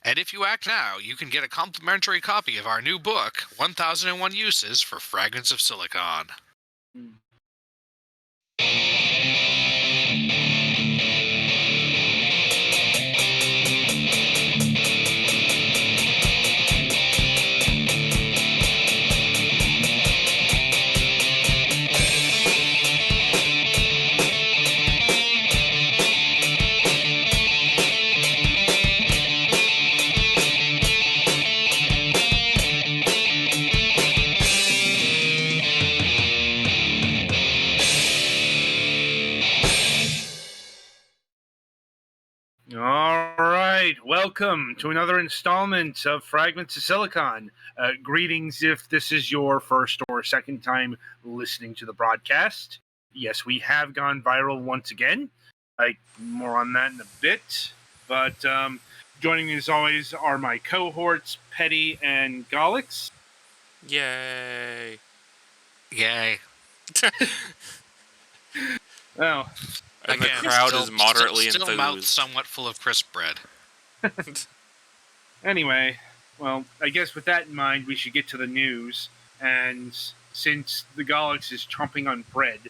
And if you act now, you can get a complimentary copy of our new book, 1001 Uses for Fragments of Silicon. All right, welcome to another installment of Fragments of Silicon. Greetings if this is your first or second time listening to the broadcast. Yes, we have gone viral once again. More on that in a bit. But joining me as always are my cohorts, Petty and Galix. Yay. Yay. Well, And Again, the crowd still, is moderately still mouth enthused. somewhat full of crisp bread. anyway, well, I guess with that in mind, we should get to the news. And since the Galix is chomping on bread,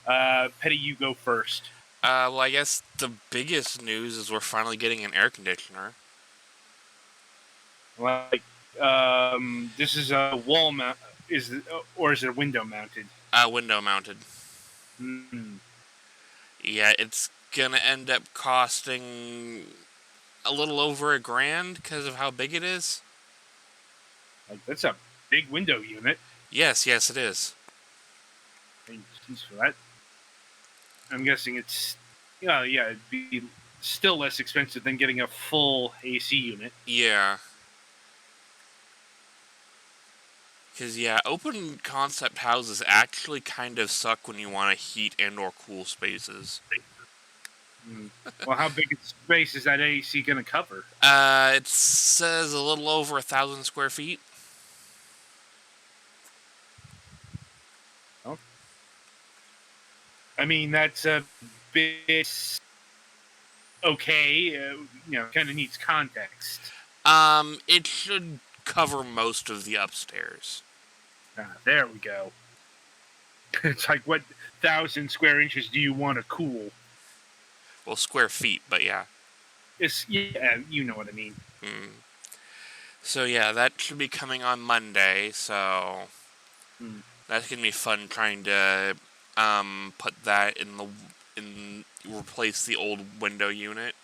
Petty, you go first. Well, I guess the biggest news is we're finally getting an air conditioner. This is a wall mount, or is it window mounted? Window mounted. Mm-hmm. Yeah, it's gonna end up costing a little over $1,000 because of how big it is. That's a big window unit. Yes, it is. Thanks for that. I'm guessing it's, it'd be still less expensive than getting a full AC unit. Yeah. Because, open concept houses actually kind of suck when you want to heat and or cool spaces. Well, how big a space is that AC going to cover? It says a little over 1,000 square feet. Oh. I mean, that's a bit okay. Kind of needs context. It should cover most of the upstairs. There we go. It's like, what 1,000 square inches do you want to cool? Well, square feet, but yeah. You know what I mean. So yeah, that should be coming on Monday, so that's gonna be fun trying to put that in replace the old window unit.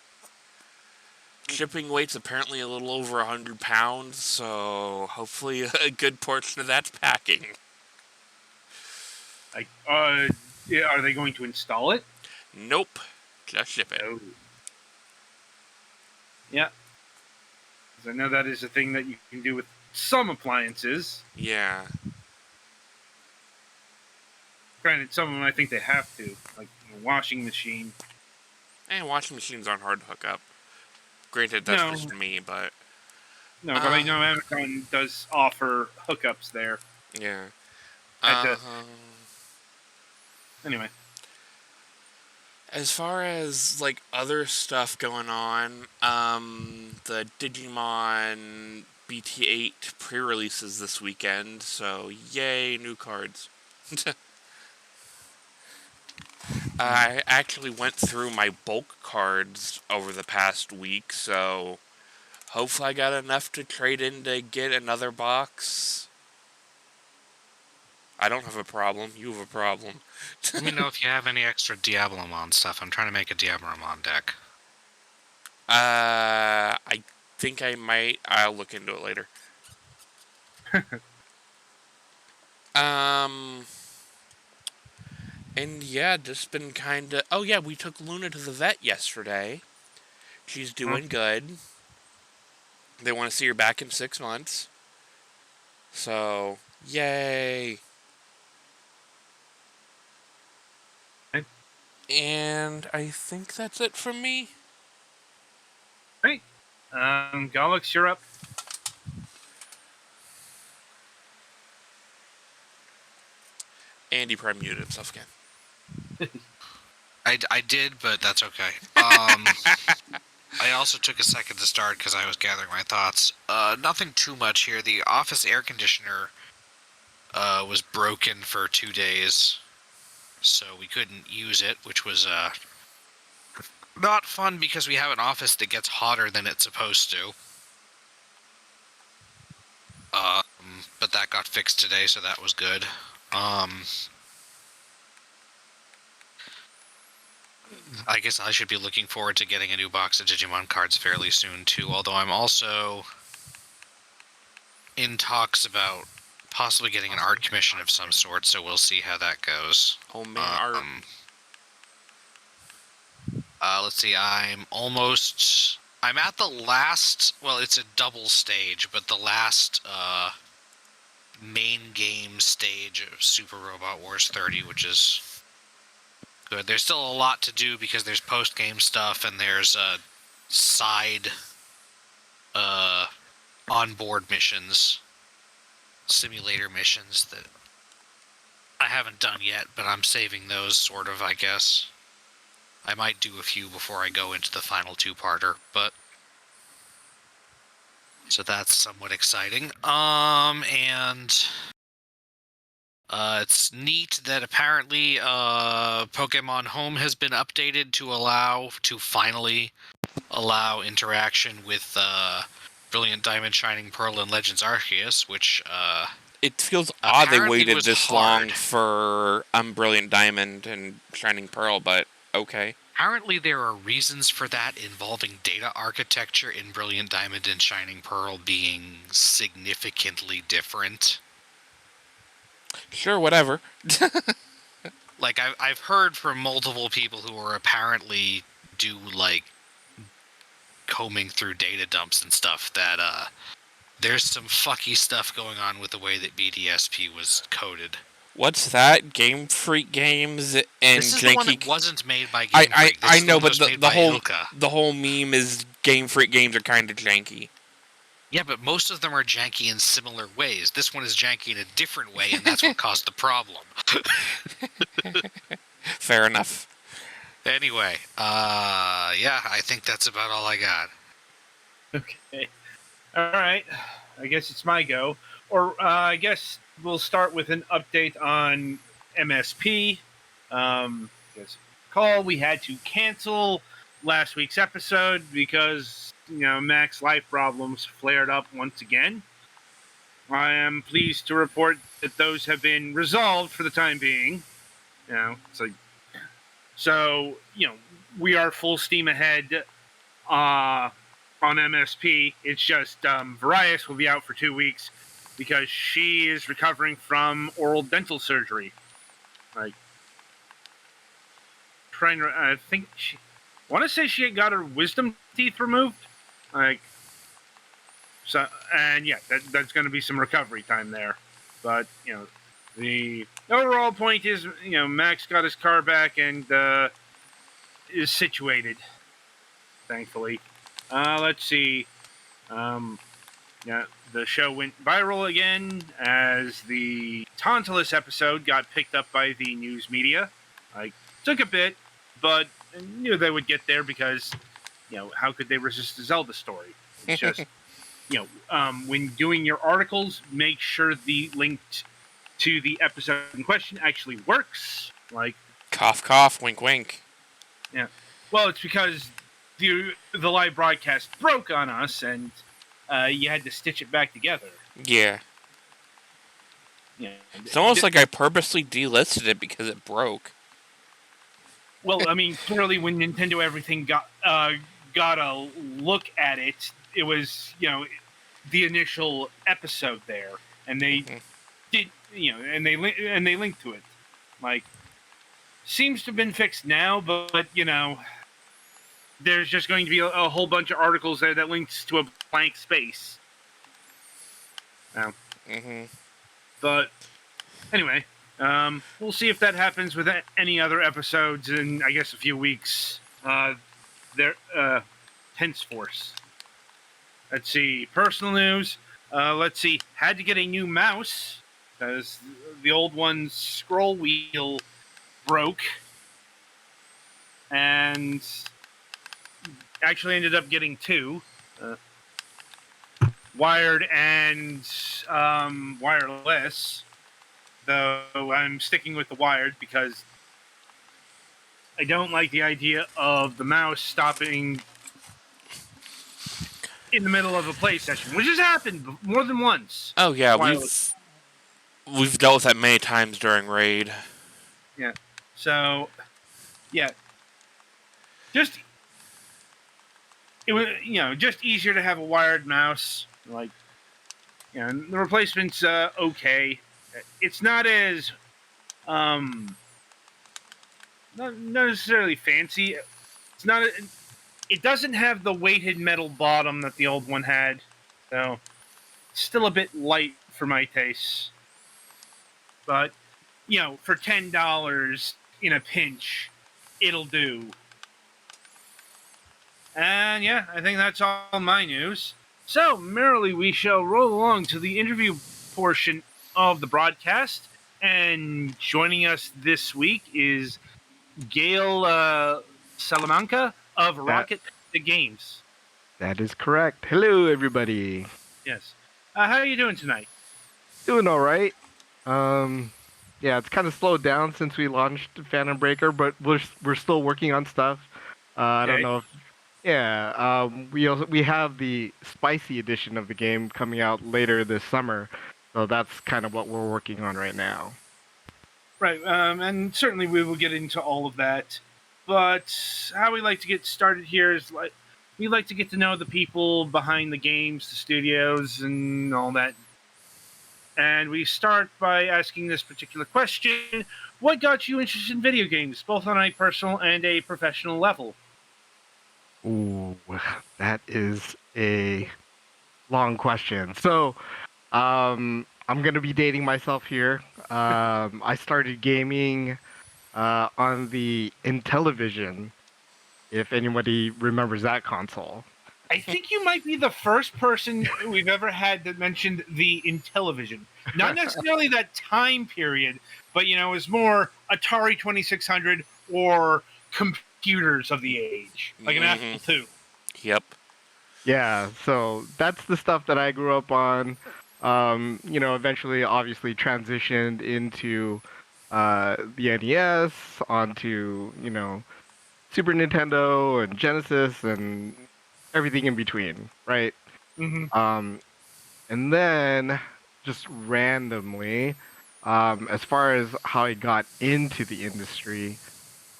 Shipping weight's apparently a little over 100 pounds, so hopefully a good portion of that's packing. Are they going to install it? Nope, just ship it. Oh. Yeah. Because I know that is a thing that you can do with some appliances. Yeah. Granted, some of them I think they have to, like a washing machine. And washing machines aren't hard to hook up. Granted, that's just me, but... No, but I know Amazon does offer hookups there. Yeah. Anyway. As far as, like, other stuff going on, the Digimon BT8 pre-releases this weekend, so yay, new cards. I actually went through my bulk cards over the past week, so hopefully I got enough to trade in to get another box. I don't have a problem. You have a problem. Let me know if you have any extra Diablomon stuff. I'm trying to make a Diablomon deck. I think I might. I'll look into it later. And yeah, just been kind of... Oh yeah, we took Luna to the vet yesterday. She's doing good. They want to see her back in 6 months. So, yay. And I think that's it from me. Right. Galix, you're up. Andy probably muted himself again. I did, but that's okay. I also took a second to start because I was gathering my thoughts. Nothing too much here. The office air conditioner was broken for 2 days, so we couldn't use it, which was not fun because we have an office that gets hotter than it's supposed to. But that got fixed today, so that was good. I guess I should be looking forward to getting a new box of Digimon cards fairly soon, too, although I'm also in talks about possibly getting an art commission of some sort, so we'll see how that goes. Homemade art. Let's see, I'm at the last, well, it's a double stage, but the last, main game stage of Super Robot Wars 30, which is good. There's still a lot to do because there's post-game stuff and there's, side, onboard missions, simulator missions that I haven't done yet, but I'm saving those, sort of, I guess. I might do a few before I go into the final two-parter, but... So that's somewhat exciting. It's neat that apparently, Pokemon Home has been updated to finally allow interaction with, Brilliant Diamond, Shining Pearl, and Legends Arceus, which, It feels odd they waited was this hard. long for Brilliant Diamond and Shining Pearl, but okay. Apparently there are reasons for that involving data architecture in Brilliant Diamond and Shining Pearl being significantly different. Sure, whatever. Like, I've heard from multiple people who are apparently do, like, combing through data dumps and stuff that, there's some fucky stuff going on with the way that BDSP was coded. What's that? Game Freak Games and this is janky... the one that wasn't made by Game Freak. This I is know, the one but that was made the by whole Ilka. the whole meme is Game Freak Games are kind of janky. Yeah, but most of them are janky in similar ways. This one is janky in a different way, and that's what caused the problem. Fair enough. Anyway, yeah, I think that's about all I got. Okay. All right. I guess it's my go. Or I guess we'll start with an update on MSP. Because we had to cancel last week's episode because Mac's life problems flared up once again. I am pleased to report that those have been resolved for the time being. It's like so. We are full steam ahead. On MSP, it's just Varias will be out for 2 weeks because she is recovering from oral dental surgery. Like, trying to, I think I want to say she had got her wisdom teeth removed. Like, so, and yeah, that's going to be some recovery time there. But the overall point is, Max got his car back and is situated, thankfully. Let's see. Yeah, the show went viral again as the Tantalus episode got picked up by the news media. Took a bit, but I knew they would get there because, how could they resist the Zelda story? It's just, when doing your articles, make sure the link to the episode in question actually works. Like, cough, cough, wink, wink. Yeah. Well, it's because the live broadcast broke on us, and you had to stitch it back together. Yeah. Yeah. It's almost like I purposely delisted it because it broke. Well, I mean, clearly when Nintendo Everything got a look at it, it was the initial episode there, and they did and they linked to it. Like, seems to have been fixed now, but there's just going to be a whole bunch of articles there that links to a blank space. But anyway, we'll see if that happens with any other episodes in, I guess, a few weeks. Henceforth. Let's see. Personal news. Let's see. Had to get a new mouse because the old one's scroll wheel broke. And Actually, ended up getting two, wired and wireless. Though I'm sticking with the wired because I don't like the idea of the mouse stopping in the middle of a play session, which has happened more than once. Oh yeah, Wireless. we've dealt with that many times during raid. Yeah. So, yeah, just it was just easier to have a wired mouse. Like, the replacement's okay. It's not as not necessarily fancy. It's not. It doesn't have the weighted metal bottom that the old one had, so it's still a bit light for my tastes. But for $10 in a pinch, it'll do. And yeah, I think that's all my news. So merrily, we shall roll along to the interview portion of the broadcast. And joining us this week is Gail Salamanca of That Rocket the Games. that is correct. Hello, everybody. Yes. How are you doing tonight? Doing all right. Yeah, it's kind of slowed down since we launched Phantom Breaker, but we're still working on stuff. I don't Okay. know if we have the spicy edition of the game coming out later this summer, so that's kind of what we're working on right now. Right, and certainly we will get into all of that. But how we like to get started here is we like to get to know the people behind the games, the studios, and all that. And we start by asking this particular question: what got you interested in video games, both on a personal and a professional level? Ooh, that is a long question. So, I'm gonna be dating myself here. I started gaming on the Intellivision, if anybody remembers that console. I think you might be the first person we've ever had that mentioned the Intellivision. Not necessarily that time period, but it was more Atari 2600 or computers of the age, like an Apple II. Yep. Yeah, so that's the stuff that I grew up on. Eventually, obviously, transitioned into the NES, onto Super Nintendo and Genesis and everything in between, right? Mm-hmm. And then just randomly, as far as how I got into the industry,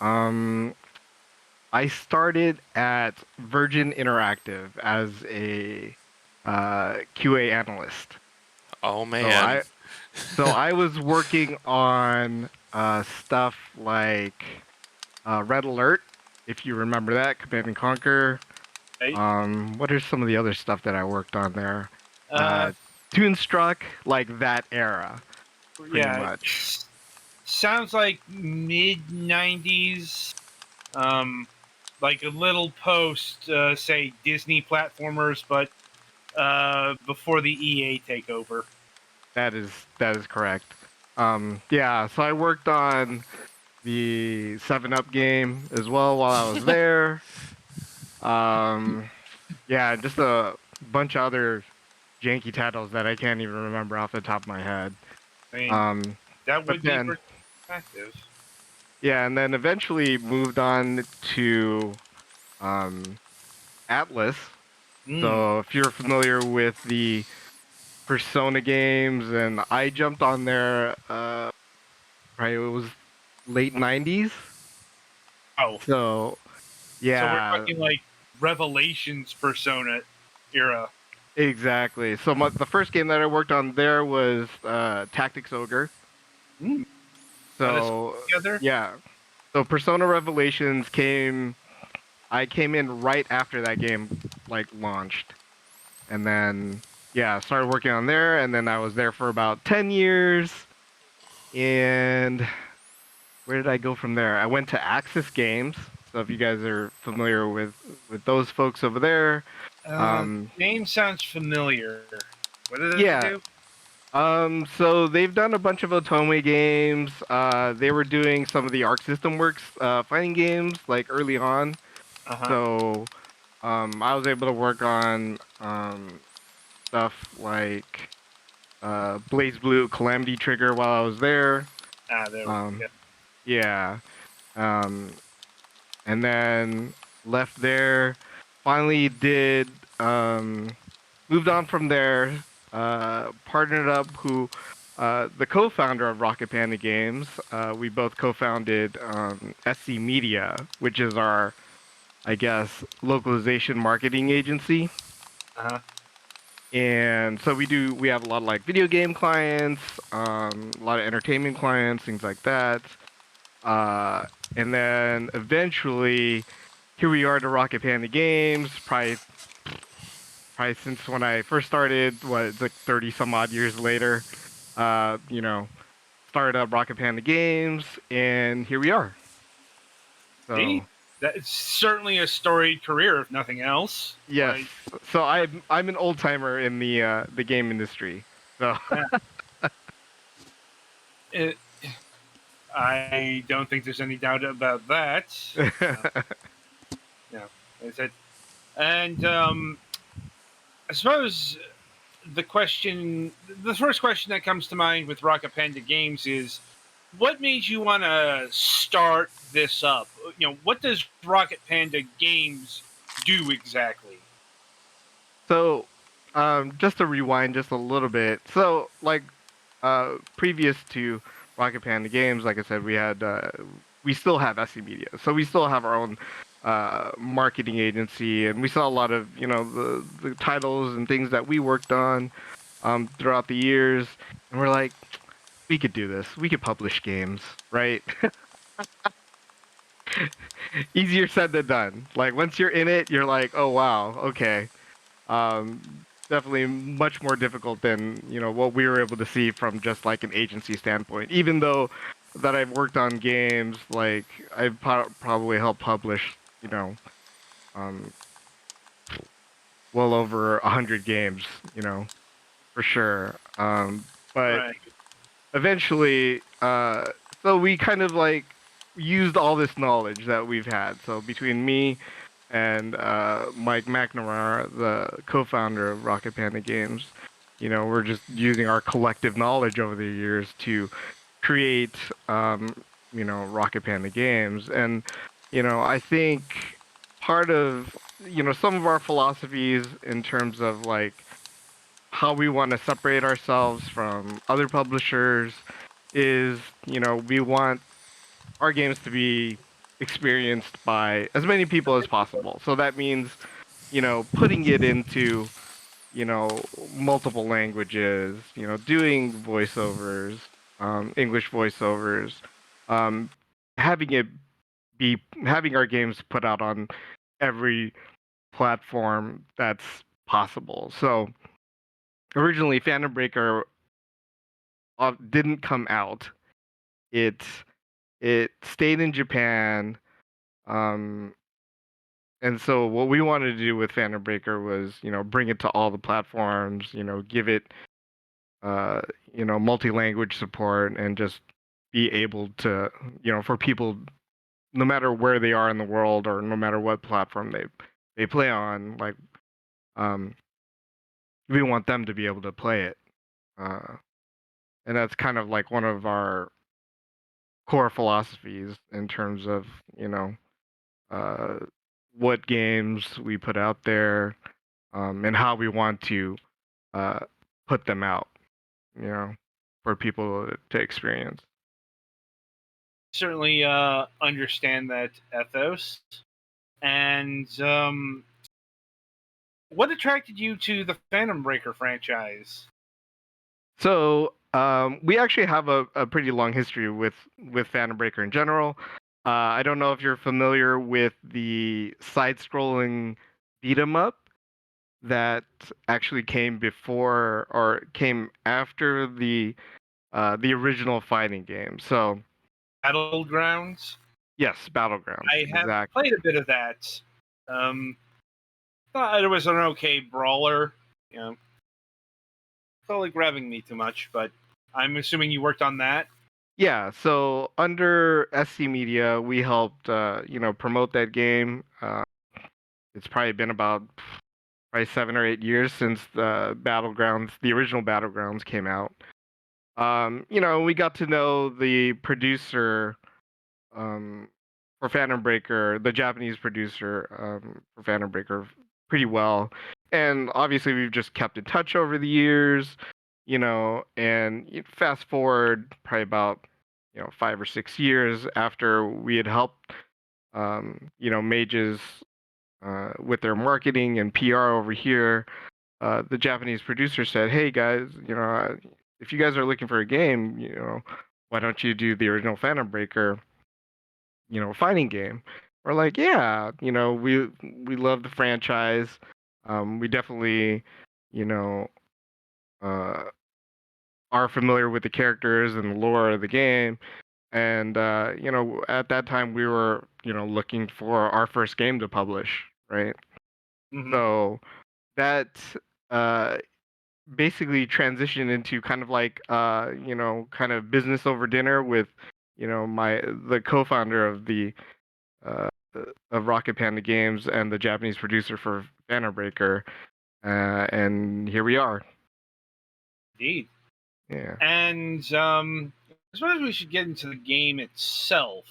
I started at Virgin Interactive as a QA analyst. Oh So man. I was working on stuff like Red Alert, if you remember that, Command and Conquer. Right? What are some of the other stuff that I worked on there? Uh, Toonstruck, like that era, pretty yeah, much. sounds like mid 90s. Like a little post, say Disney platformers, but before the EA takeover. That is correct. Yeah, so I worked on the 7-Up game as well while I was there. Yeah, just a bunch of other janky titles that I can't even remember off the top of my head. I mean, Um, that but would be then, perspective. yeah, and then eventually moved on to Atlas. So if you're familiar with the Persona games, and I jumped on there, right, it was late 90s. Oh, So, so we're yeah, talking like Revelations Persona era. exactly. So the first game that I worked on there was Tactics Ogre. Mm. So, Together. yeah. So Persona Revelations I came in right after that game like launched. And then yeah, started working on there, and then I was there for about 10 years. And where did I go from there? I went to Axis Games. So if you guys are familiar with those folks over there, Name sounds familiar. What did they yeah. do? So they've done a bunch of Otome games. They were doing some of the Arc System Works fighting games like early on. Uh-huh. So I was able to work on stuff like Blaze Blue, Calamity Trigger while I was there. There we Um, go. yeah. Um, and then left there. Finally did moved on from there. Partnered up the co-founder of Rocket Panda Games. We both co-founded SC Media, which is our, I guess, localization marketing agency. Uh-huh. And so we have a lot of like video game clients, a lot of entertainment clients, things like that. Uh, and then eventually, here we are to Rocket Panda Games. Probably since when I first started, it's like 30 some odd years later. You know, started up Rocket Panda Games, and here we are. See, So that's certainly a storied career, if nothing else. yes, Like, so I'm an old timer in the game industry. So it, I don't think there's any doubt about that. Yeah, is it? And I suppose the first question that comes to mind with Rocket Panda Games is, what made you want to start this up? What does Rocket Panda Games do exactly? so just to rewind just a little bit. So like previous to Rocket Panda Games, like I said, we still have SC Media, so we still have our own marketing agency, and we saw a lot of the titles and things that we worked on throughout the years, and we're like, we could do this. We could publish games, right? Easier said than done. Like once you're in it, you're like, oh wow, okay. Definitely much more difficult than what we were able to see from just like an agency standpoint. Even though that I've worked on games, like I've probably helped publish, um, well over 100 games, for sure. But Right. eventually, so we kind of like used all this knowledge that we've had. So between me and Mike McNamara, the co-founder of Rocket Panda Games, we're just using our collective knowledge over the years to create, Rocket Panda Games. And, I think part of, some of our philosophies in terms of like how we want to separate ourselves from other publishers is, we want our games to be experienced by as many people as possible. So that means, putting it into, multiple languages, doing voiceovers, English voiceovers, um, having it having our games put out on every platform that's possible. So originally, Phantom Breaker didn't come out. It it stayed in Japan. Um, and so what we wanted to do with Phantom Breaker was, bring it to all the platforms, give it, uh, multi-language support, and just be able to, for people, no matter where they are in the world or no matter what platform they play on, like, um, we want them to be able to play it. Uh, and that's kind of like one of our core philosophies in terms of, you know, uh, what games we put out there, and how we want to uh, put them out, for people to experience. Certainly understand that ethos. And what attracted you to the Phantom Breaker franchise? So we actually have a pretty long history with Phantom Breaker in general. I don't know if you're familiar with the side-scrolling beat 'em up that actually came before or came after the original fighting game. So Battlegrounds? yes, Battlegrounds, I have exactly. played a bit of that. Um, Thought it was an okay brawler. Totally grabbing me too much, but I'm assuming you worked on that. Yeah, so under SC Media, we helped promote that game. it's probably been about 7 or 8 years since the original Battlegrounds came out. We got to know the producer for Phantom Breaker, the Japanese producer for Phantom Breaker, pretty well. And obviously, we've just kept in touch over the years, and fast forward probably about, 5 or 6 years after we had helped, Mages with their marketing and PR over here. The Japanese producer said, "Hey guys, if you guys are looking for a game, why don't you do the original Phantom Breaker, fighting game?" We're like, "Yeah, we love the franchise. We definitely, you know, uh, are familiar with the characters and the lore of the game." And at that time, we were, looking for our first game to publish, right? Mm-hmm. So that uh, basically transitioned into kind of like kind of business over dinner with the co-founder of the uh, of Rocket Panda Games and the Japanese producer for Banner Breaker, and here we are. Indeed. Yeah. And I suppose we should get into the game itself,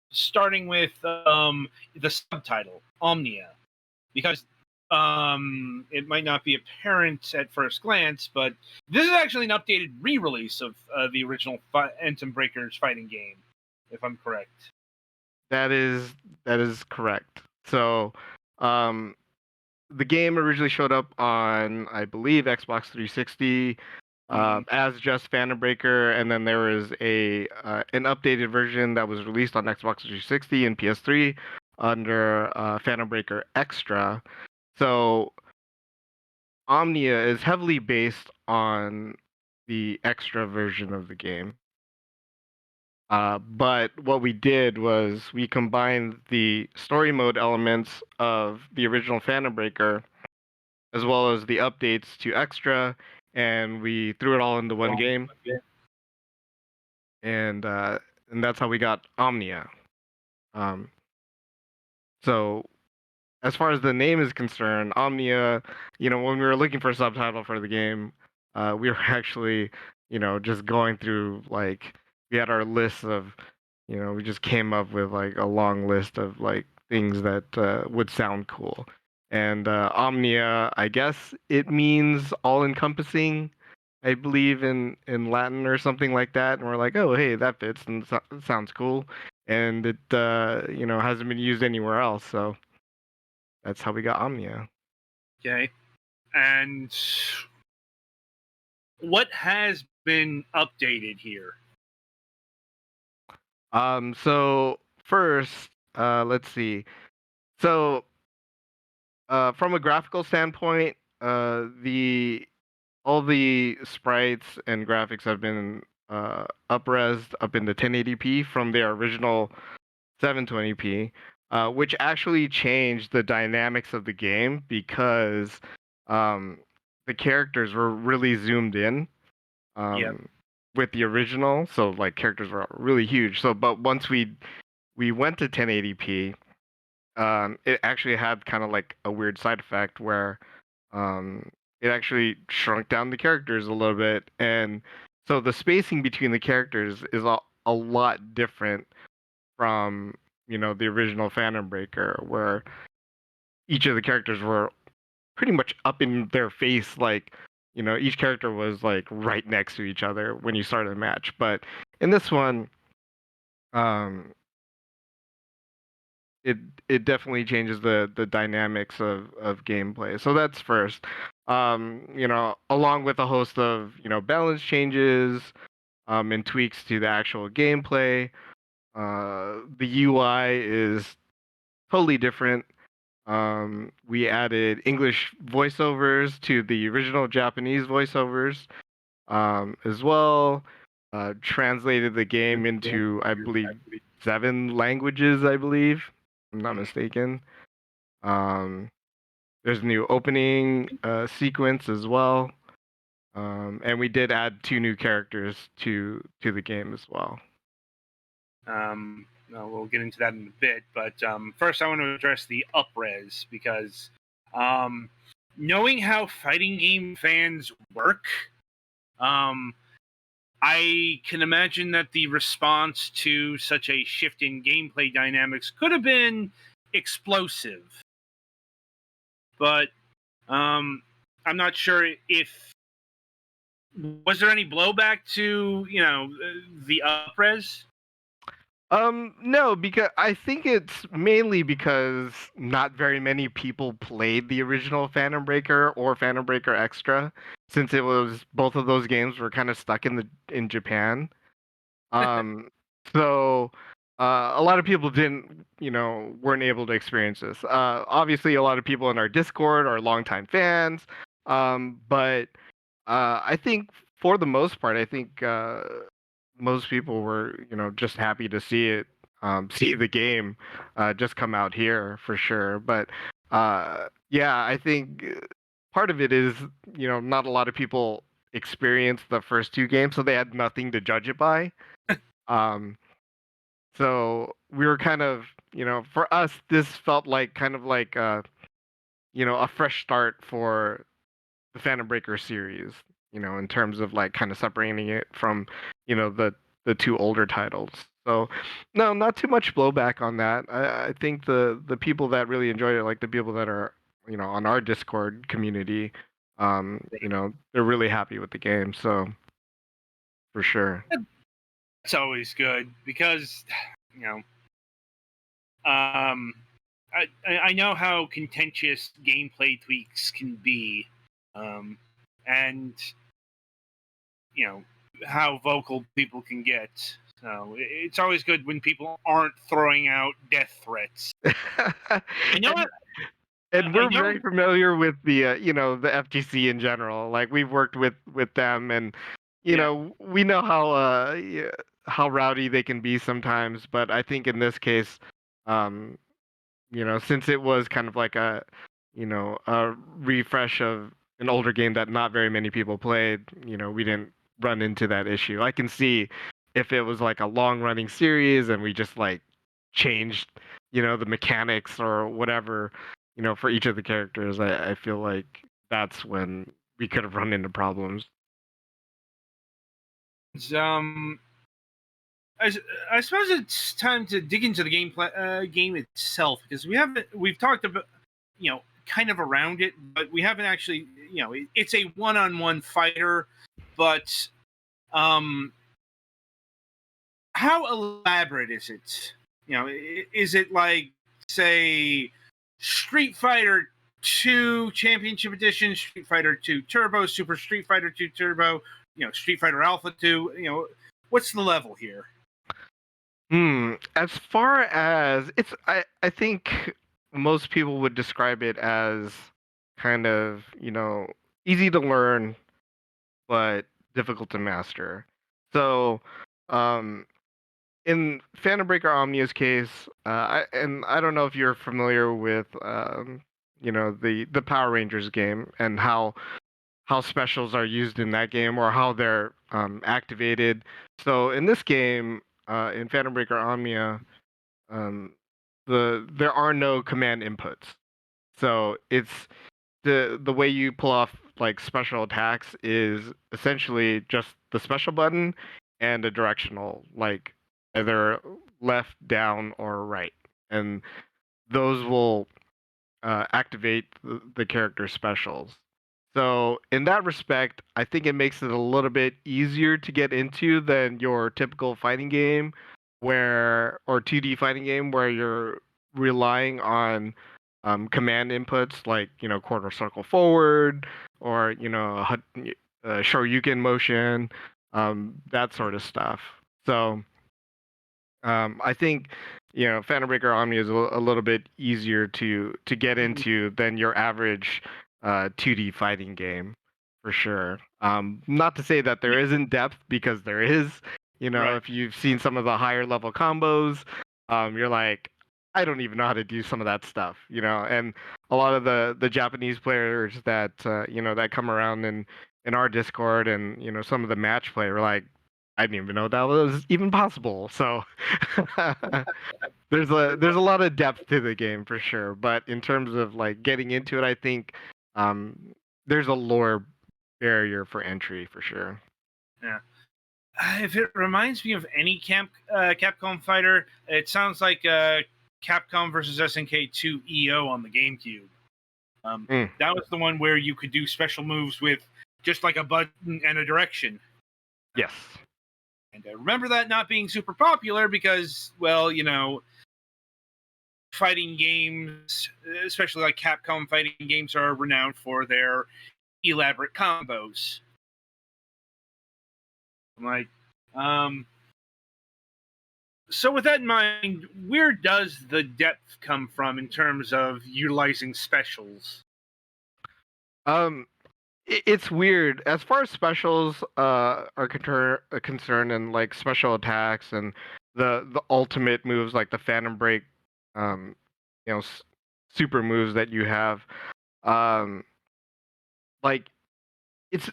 starting with the subtitle, Omnia, because it might not be apparent at first glance, but this is actually an updated re-release of the original Phantom Breakers fighting game, if I'm correct. That is correct. So, the game originally showed up on, I believe, Xbox 360 as just Phantom Breaker, and then there was an updated version that was released on Xbox 360 and PS3 under Phantom Breaker Extra. So Omnia is heavily based on the extra version of the game. But what we did was we combined the story mode elements of the original Phantom Breaker as well as the updates to Extra, and we threw it all into one game. And that's how we got Omnia. Um, so as far as the name is concerned, Omnia, when we were looking for a subtitle for the game, we were actually, just going through like we had our list of, we just came up with like a long list of like things that would sound cool. And Omnia, I guess it means all-encompassing, I believe in Latin or something like that. And we're like, oh, hey, that fits and sounds cool. And it, hasn't been used anywhere else. So that's how we got Omnia. Okay. And what has been updated here? So first, let's see. So, from a graphical standpoint, the all the sprites and graphics have been up-resed up into 1080p from their original 720p, which actually changed the dynamics of the game because um, the characters were really zoomed in with the original. So like characters were really huge. So, but once we went to 1080p, it actually had kind of like a weird side effect where it actually shrunk down the characters a little bit, and so the spacing between the characters is a lot different from the original Phantom Breaker, where each of the characters were pretty much up in their face, like each character was like right next to each other when you started a match. But in this one, um, it it definitely changes the dynamics of gameplay. So that's first. Along with a host of balance changes and tweaks to the actual gameplay. The UI is totally different. We added English voiceovers to the original Japanese voiceovers as well. Translated the game into, I believe, 7 languages, I believe, if I'm not mistaken. Um, there's a new opening sequence as well. And we did add 2 new characters to the game as well. we'll get into that in a bit. But first, I want to address the upres because knowing how fighting game fans work, I can imagine that the response to such a shift in gameplay dynamics could have been explosive. But I'm not sure if was there any blowback to the upres. No, because I think it's mainly because not very many people played the original Phantom Breaker or Phantom Breaker Extra, since it was both of those games were kind of stuck in Japan. Um, so a lot of people didn't, weren't able to experience this. Obviously, a lot of people in our Discord are longtime fans, but I think for the most part, I think most people were, just happy to see it, see the game just come out here for sure. But yeah, I think part of it is, not a lot of people experienced the first two games, so they had nothing to judge it by. Um, so we were kind of, for us, this felt like kind of like, a fresh start for the Phantom Breaker series, in terms of like kind of separating it from, the two older titles. So, no, not too much blowback on that. I think the people that really enjoyed it, like the people that are, on our Discord community, they're really happy with the game. So, for sure. It's always good because I know how contentious gameplay tweaks can be, and how vocal people can get. So it's always good when people aren't throwing out death threats. I know it. And we're very familiar with the the FGC in general. Like we've worked with them, and we know how rowdy they can be sometimes. But I think in this case, um, since it was kind of like a refresh of an older game that not very many people played, we didn't run into that issue. I can see if it was like a long running series and we just like changed, the mechanics or whatever, for each of the characters, I feel like that's when we could have run into problems. Um, I suppose it's time to dig into the game itself because we've talked about kind of around it, but we haven't actually it's a one-on-one fighter, but how elaborate is it? Is it like say Street Fighter 2 Championship Edition, Street Fighter 2 Turbo, Super Street Fighter 2 Turbo, Street Fighter Alpha 2, what's the level here? As far as I think most people would describe it as kind of, easy to learn, but difficult to master. So, um, in Phantom Breaker Omnia's case, I don't know if you're familiar with, the Power Rangers game and how specials are used in that game or how they're activated. So in this game, in Phantom Breaker Omnia, um, there are no command inputs. So it's the way you pull off like special attacks is essentially just the special button and a directional, like either left, down, or right, and those will activate the character specials. So in that respect, I think it makes it a little bit easier to get into than your typical fighting game or 2D fighting game where you're relying on command inputs like, quarter circle forward or, Shoryuken motion, that sort of stuff. So I think Phantom Breaker Omni is a little bit easier to get into than your average 2D fighting game, for sure. Not to say that there isn't depth because there is. Right. If you've seen some of the higher level combos, you're like, I don't even know how to do some of that stuff. And a lot of the Japanese players that that come around in our Discord and some of the match play are like, I didn't even know that was even possible. So there's a lot of depth to the game for sure. But in terms of like getting into it, I think um, there's a lore barrier for entry for sure. Yeah. If it reminds me of any Capcom fighter, it sounds like Capcom versus SNK 2 EO on the GameCube. That was the one where you could do special moves with just like a button and a direction. Yes. And I remember that not being super popular because, well, fighting games, especially like Capcom fighting games, are renowned for their elaborate combos. I'm like, so with that in mind, where does the depth come from in terms of utilizing specials? It's weird as far as specials are concerned, and like special attacks and the ultimate moves like the Phantom Break, um, super moves that you have. Um, like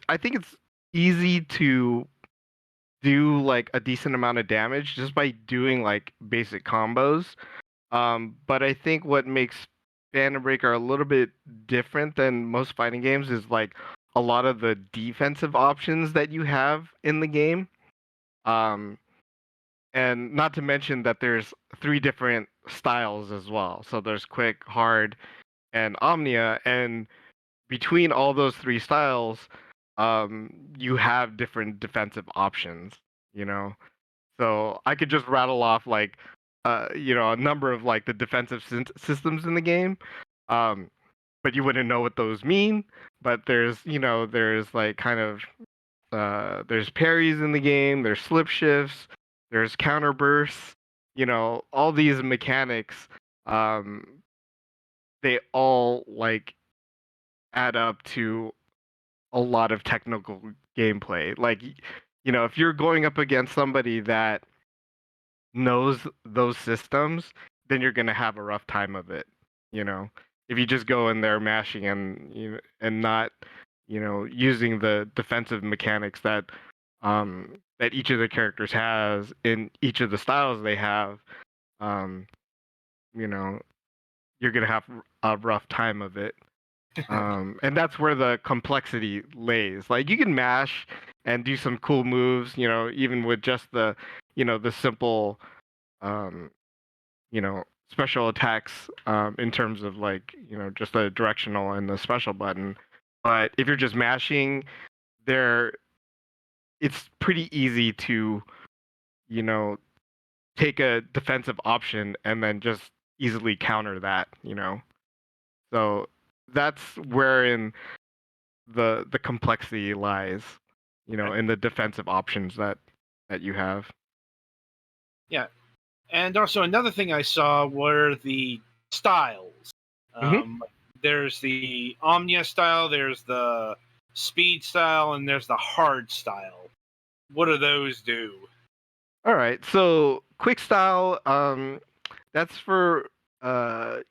I think it's easy to do like a decent amount of damage just by doing like basic combos. But I think what makes Phantom Breaker a little bit different than most fighting games is like a lot of the defensive options that you have in the game. Um, and not to mention that there's three different styles as well. So there's quick, hard, and Omnia, and between all those three styles, you have different defensive options. You know, so I could just rattle off like, a number of like the defensive systems in the game, um, but you wouldn't know what those mean. But there's like kind of there's parries in the game, there's slip shifts, there's counter bursts. All these mechanics, um, they all like add up to a lot of technical gameplay. Like, if you're going up against somebody that knows those systems, then you're gonna have a rough time of it. You know, if you just go in there mashing and not, using the defensive mechanics that each of the characters has in each of the styles they have, um, you know, you're gonna have a rough time of it. And that's where the complexity lays. Like you can mash and do some cool moves, even with just the simple um, special attacks in terms of like, just the directional and the special button. But if you're just mashing, there, it's pretty easy to, you know, take a defensive option and then just easily counter that. So that's wherein the complexity lies, in the defensive options that you have. Yeah. And also another thing I saw were the styles. Mm-hmm. There's the Omnia style, there's the speed style, and there's the hard style. What do those do? All right. So quick style, that's for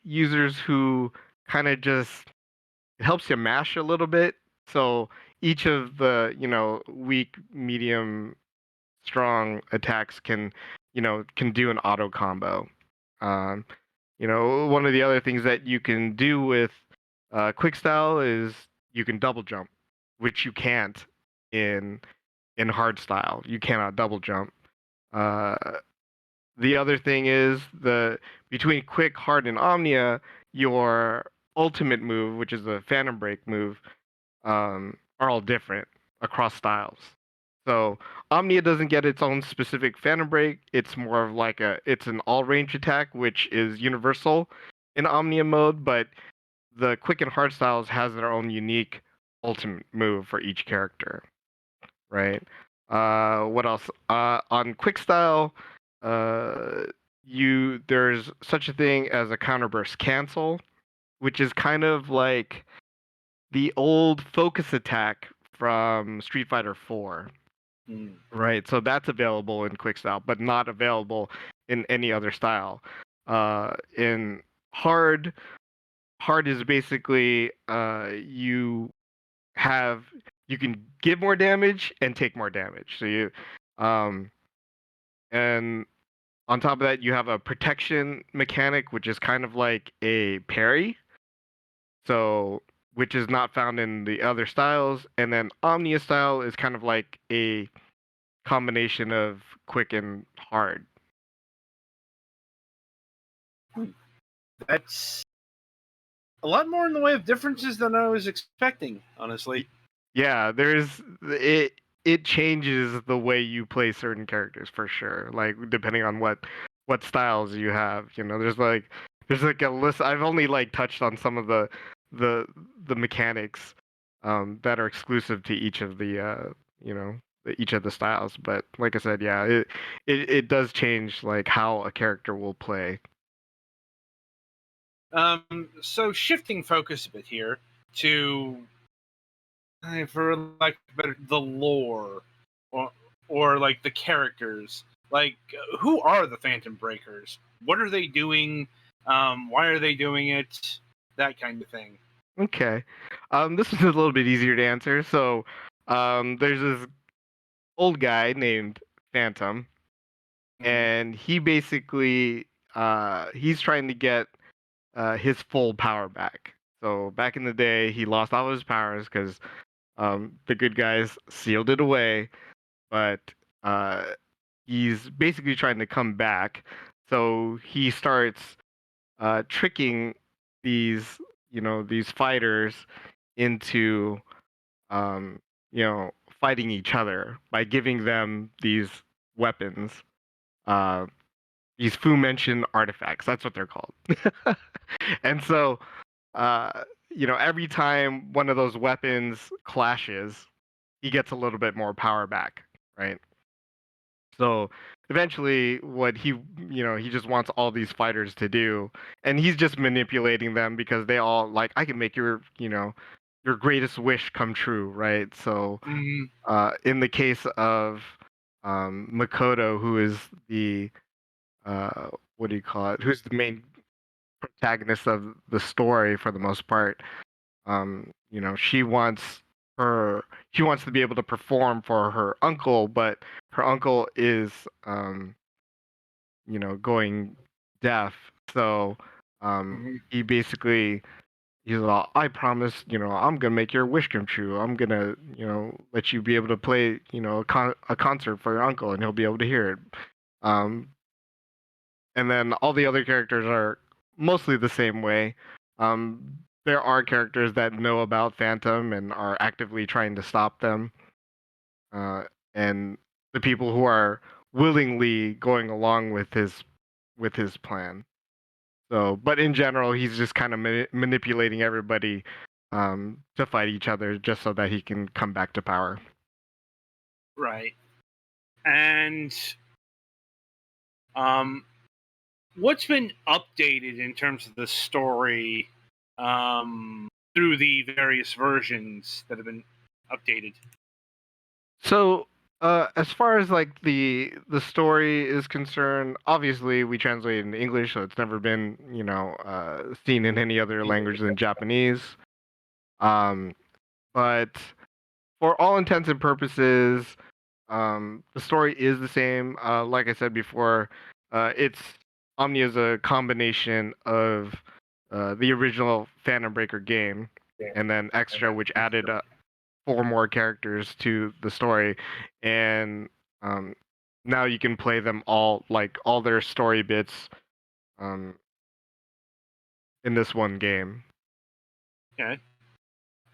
users who kind of just it helps you mash a little bit. So each of the, weak, medium, strong attacks can do an auto combo. Um, One of the other things that you can do with quick style is you can double jump, which you can't in hard style. You cannot double jump. Uh, the other thing is the between quick, hard, and Omnia, your ultimate move, which is the Phantom Break move, are all different across styles. So Omnia doesn't get its own specific Phantom Break. It's more of like it's an all range attack, which is universal in Omnia mode, but the quick and hard styles has their own unique ultimate move for each character, right? What else? On quick style, uh, there's such a thing as a counterburst cancel, which is kind of like the old focus attack from Street Fighter 4. Right, so that's available in quick style, but not available in any other style. In hard, hard is basically you can give more damage and take more damage. So And on top of that, you have a protection mechanic, which is kind of like a parry. So, which is not found in the other styles. And then Omnia style is kind of like a combination of quick and hard. That's a lot more in the way of differences than I was expecting, honestly. Yeah, there's it. It changes the way you play certain characters for sure. Like depending on what styles you have. You know, there's like a list. I've only like touched on some of the the mechanics that are exclusive to each of the you know each of the styles. But like I said, yeah, it does change like how a character will play. So shifting focus a bit here to, for like better, the lore, or like the characters. Like, who are the Phantom Breakers? What are they doing? Why are they doing it? That kind of thing. Okay, this is a little bit easier to answer. So, there's this old guy named Phantom, and he basically he's trying to get his full power back. So back in the day, he lost all of his powers because the good guys sealed it away, but uh, he's basically trying to come back. So he starts tricking these, these fighters into, um, fighting each other by giving them these weapons. Uh, these Fu Mention artifacts. That's what they're called. And so, every time one of those weapons clashes, he gets a little bit more power back, right? So eventually, what he just wants all these fighters to do, and he's just manipulating them because they all like, I can make your greatest wish come true, right? So, in the case of Makoto, who is the uh, what do you call it? Who's the main protagonist of the story for the most part? She wants her she wants to be able to perform for her uncle, but her uncle is going deaf. So he basically he's like, I promise, I'm gonna make your wish come true. I'm gonna, let you be able to play, a concert for your uncle, and he'll be able to hear it. Um, and then all the other characters are mostly the same way. There are characters that know about Phantom and are actively trying to stop them, and the people who are willingly going along with his plan. So, but in general, he's just kind of manipulating everybody to fight each other just so that he can come back to power. Right. And what's been updated in terms of the story through the various versions that have been updated? So, as far as like the story is concerned, obviously we translate it into English, so it's never been seen in any other language than Japanese. Um, but for all intents and purposes, the story is the same. Like I said before, it's Omnia is a combination of the original Phantom Breaker game, and then extra, which added four more characters to the story, and um, now you can play them all, like all their story bits, um, in this one game. Okay.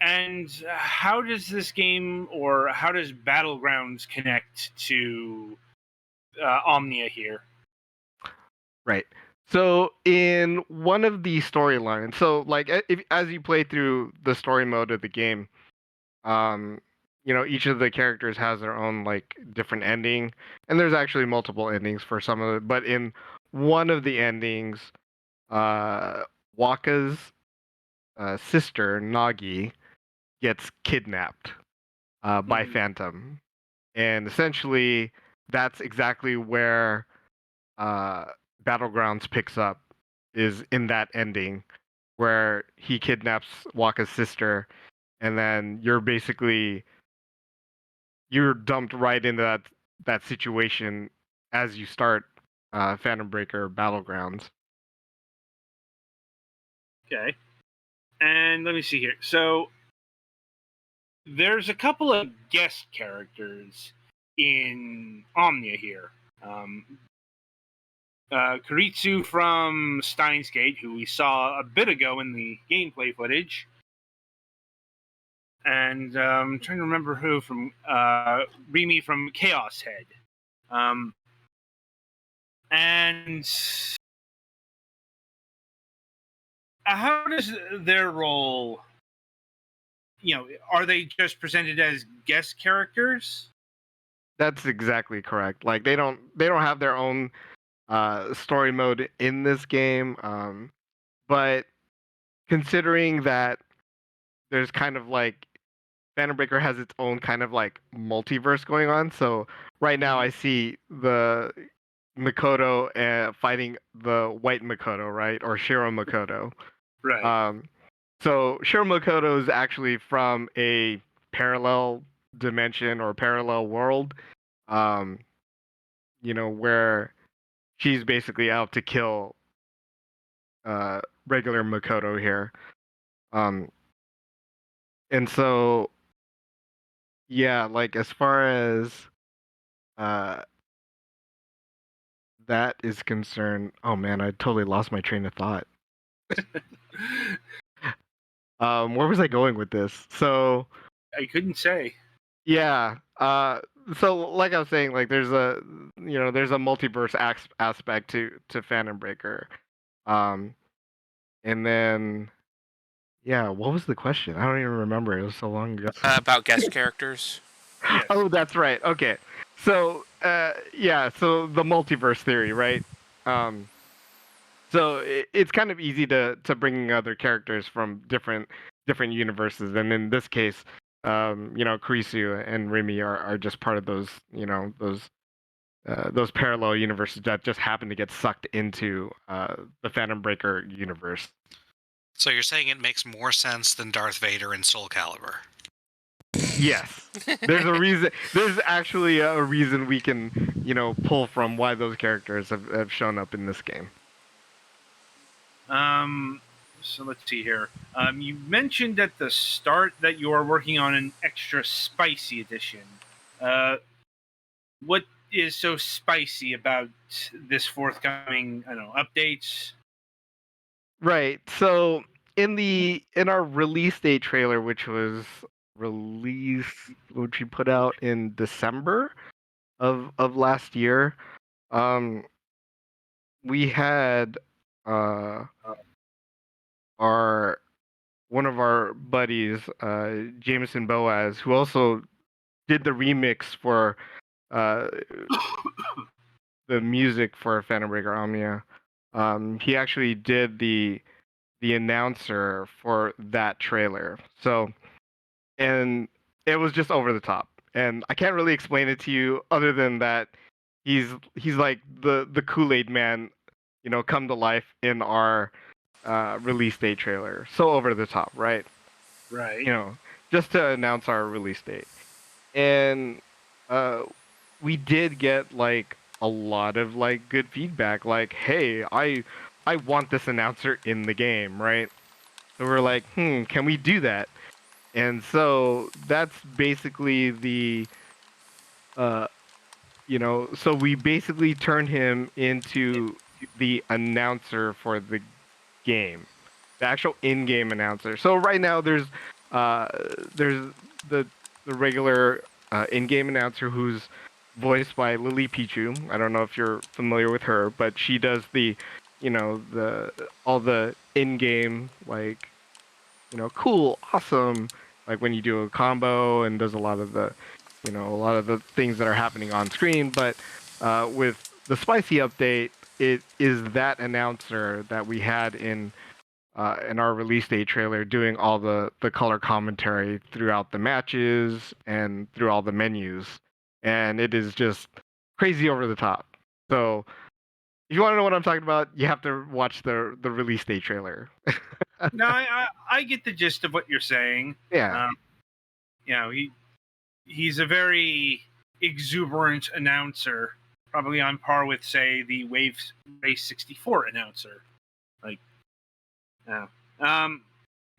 And how does this game, or how does Battlegrounds connect to Omnia here? Right. So in one of the storylines, so like as you play through the story mode of the game, um, each of the characters has their own like different ending, and there's actually multiple endings for some of it. But in one of the endings, Waka's sister Nagi gets kidnapped by Phantom, and essentially that's exactly where uh, Battlegrounds picks up, is in that ending where he kidnaps Waka's sister, and then you're dumped right into that situation as you start Phantom Breaker Battlegrounds. Okay. And let me see here. So there's a couple of guest characters in Omnia here. Kuritsu from Steins Gate, who we saw a bit ago in the gameplay footage. And I'm trying to remember who from Remy from Chaos Head. And how does their role, are they just presented as guest characters? That's exactly correct. Like they don't have their own story mode in this game, but considering that there's kind of like Phantom Breaker has its own kind of like multiverse going on. So right now I see the Makoto fighting the white Makoto, right, or Shiro Makoto. Right. So Shiro Makoto is actually from a parallel dimension or parallel world, um, where she's basically out to kill regular Makoto here. And so yeah, like as far as uh that is concerned, oh man, I totally lost my train of thought. Where was I going with this? So I couldn't say. yeah, so like I was saying, like there's a multiverse aspect to Phantom Breaker, um, and then yeah, what was the question? I don't even remember. It was so long ago. About guest characters. Yes. Oh, that's right. Okay, so yeah, so the multiverse theory, right? Um, so it's kind of easy to bring other characters from different universes, and in this case, Kurisu and Remy are just part of those, those parallel universes that just happen to get sucked into the Phantom Breaker universe. So you're saying it makes more sense than Darth Vader and Soul Calibur? Yes, there's a reason. There's actually a reason we can, pull from why those characters have shown up in this game. So let's see here. You mentioned at the start that you are working on an extra spicy edition. What is so spicy about this forthcoming, updates? Right. So in our release date trailer, which we put out in December of last year, we had our one of our buddies, Jameson Boaz, who also did the remix for uh, the music for Phantom Breaker Omnia. He actually did the announcer for that trailer. So, and it was just over the top. And I can't really explain it to you other than that he's like the Kool-Aid man, come to life in our release date trailer. So over the top, right? Right. Just to announce our release date. And we did get like a lot of like good feedback, like, hey, I want this announcer in the game, right? So we're like, can we do that? And so that's basically so we basically turned him into the announcer for the game, the actual in-game announcer. So right now there's the regular in-game announcer who's voiced by Lily Pichu. I don't know if you're familiar with her, but she does the all the in-game like cool, awesome, like when you do a combo and does a lot of the things that are happening on screen. But with the spicy update, it is that announcer that we had in our release date trailer doing all the color commentary throughout the matches and through all the menus, and it is just crazy over the top. So if you want to know what I'm talking about, you have to watch the release date trailer. No, I get the gist of what you're saying. Yeah. He's a very exuberant announcer, probably on par with, say, the Wave Race 64 announcer. Like, yeah.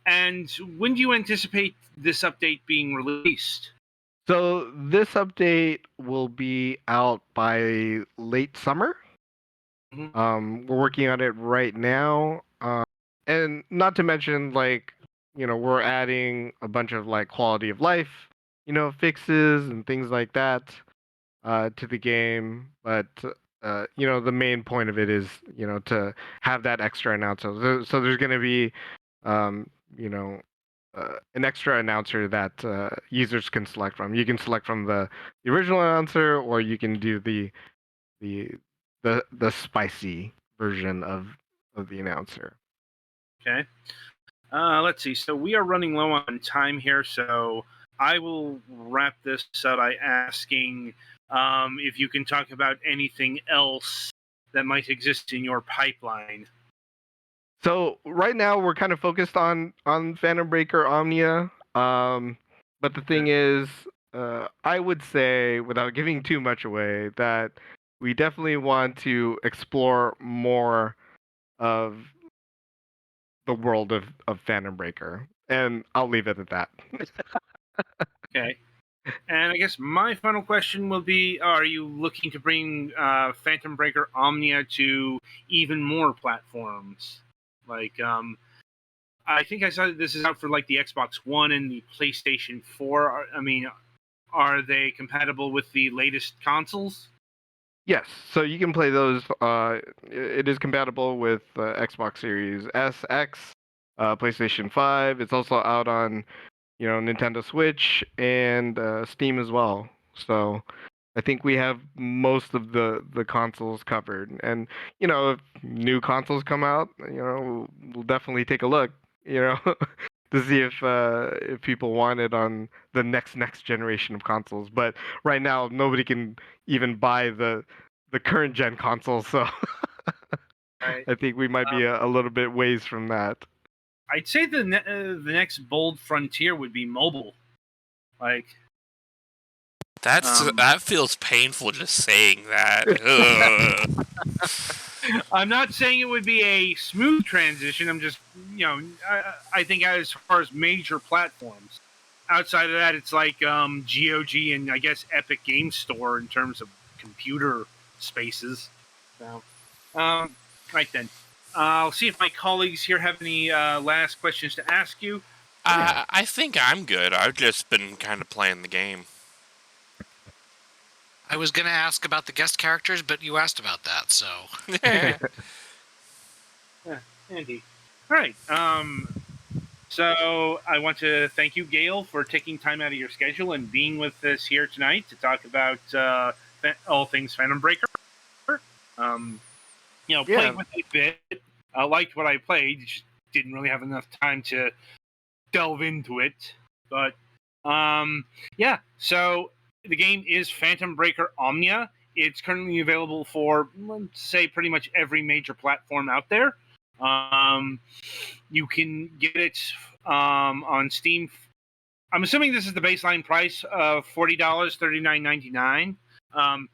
And when do you anticipate this update being released? So this update will be out by late summer. We're working on it right now, and not to mention, like, we're adding a bunch of like quality of life, fixes and things like that to the game. But the main point of it is, to have that extra announcer. So there's going to be, um, you know, an extra announcer that users can select from. You can select from the original announcer, or you can do the the spicy version of the announcer. Okay. Let's see. So we are running low on time here, so I will wrap this up by asking if you can talk about anything else that might exist in your pipeline. So right now we're kind of focused on Phantom Breaker Omnia, but the thing is, I would say, without giving too much away, that we definitely want to explore more of the world of Phantom Breaker, and I'll leave it at that. Okay. And I guess my final question will be, are you looking to bring Phantom Breaker Omnia to even more platforms? Like, I think I saw that this is out for like the Xbox One and the PlayStation 4. I mean, are they compatible with the latest consoles? Yes, so you can play those. It is compatible with Xbox Series S, X, PlayStation 5. It's also out on, Nintendo Switch and Steam as well. So I think we have most of the consoles covered. And if new consoles come out, we'll definitely take a look. To see if people want it on the next generation of consoles. But right now, nobody can even buy the current gen console, so Right. I think we might be a little bit ways from that. I'd say the next bold frontier would be mobile. Like, That feels painful just saying that. Ugh. I'm not saying it would be a smooth transition. I'm just, I think as far as major platforms, outside of that, it's like GOG and I guess Epic Game Store in terms of computer spaces. So, right then, I'll see if my colleagues here have any last questions to ask you. I think I'm good. I've just been kind of playing the game. I was going to ask about the guest characters, but you asked about that, so. Yeah, Andy. All right. So I want to thank you, Gail, for taking time out of your schedule and being with us here tonight to talk about all things Phantom Breaker. Played with it a bit. I liked what I played. Just didn't really have enough time to delve into it. But yeah. So the game is Phantom Breaker Omnia. It's currently available for, let's say, pretty much every major platform out there. You can get it on Steam. I'm assuming this is the baseline price of $40, $39.99.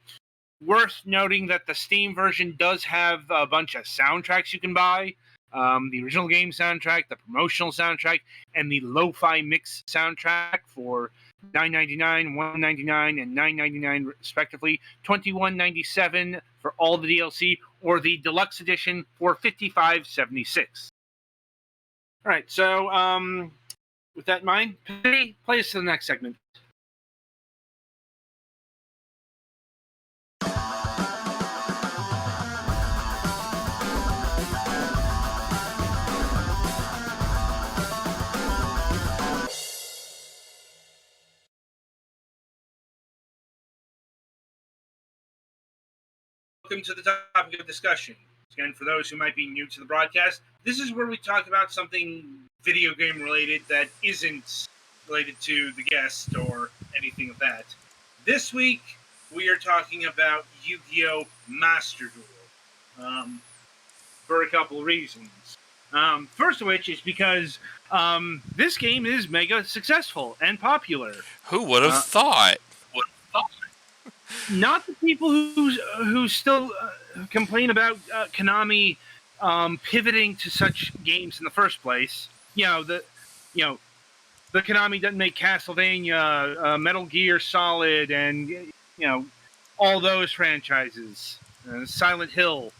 Worth noting that the Steam version does have a bunch of soundtracks you can buy. The original game soundtrack, the promotional soundtrack, and the lo-fi mix soundtrack for $9.99, $1.99, and $9.99 respectively. $21.97 for all the DLC, or the deluxe edition for $55.76. All right, so with that in mind, play us to the next segment. Welcome to the topic of discussion. Again, for those who might be new to the broadcast, this is where we talk about something video game related that isn't related to the guest or anything of that. This week, we are talking about Yu-Gi-Oh! Master Duel for a couple of reasons. First of which is because this game is mega successful and popular. Who would have thought? not the people who still complain about Konami pivoting to such games in the first place. The Konami doesn't make Castlevania, Metal Gear Solid, and all those franchises, Silent Hill.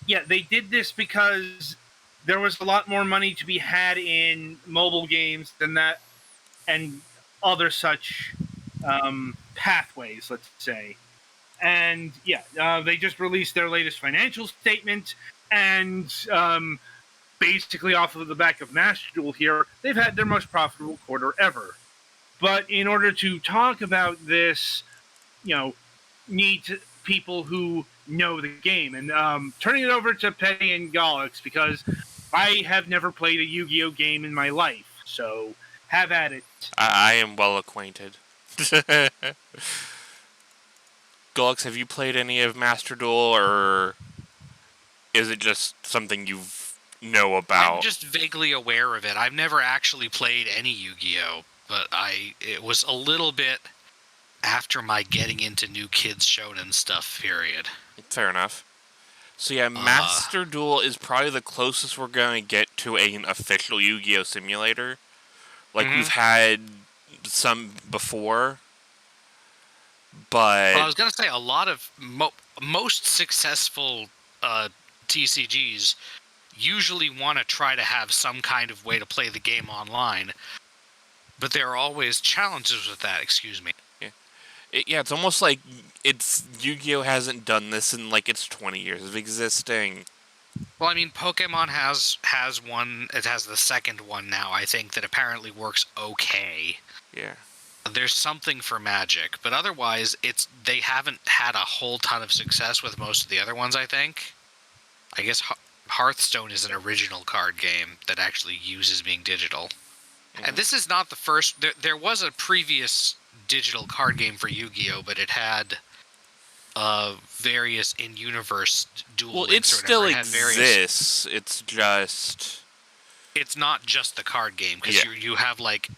They did this because there was a lot more money to be had in mobile games than that, and other such pathways, let's say. And they just released their latest financial statement, and basically off of the back of Master Duel here, they've had their most profitable quarter ever. But in order to talk about this, need people who know the game. And turning it over to Petty and Galax, because I have never played a Yu-Gi-Oh game in my life. So have at it. I am well acquainted. Galax, have you played any of Master Duel, or is it just something you know about? I'm just vaguely aware of it. I've never actually played any Yu-Gi-Oh, but it was a little bit after my getting into New Kids Shonen stuff period. Fair enough. So yeah, Master Duel is probably the closest we're going to get to an official Yu-Gi-Oh simulator. Like, we've had some before, but... Well, I was going to say, a lot of... most successful TCGs usually want to try to have some kind of way to play the game online, but there are always challenges with that, excuse me. It's almost like Yu-Gi-Oh hasn't done this in, like, its 20 years of existing. Well, I mean, Pokemon has one. It has the second one now, I think, that apparently works okay. Yeah. There's something for Magic, but otherwise, they haven't had a whole ton of success with most of the other ones, I think. I guess Hearthstone is an original card game that actually uses being digital. And this is not the first... There was a previous digital card game for Yu-Gi-Oh, but it had various in-universe duel Well, links. it still exists. It's just... It's not just the card game, because you have, like,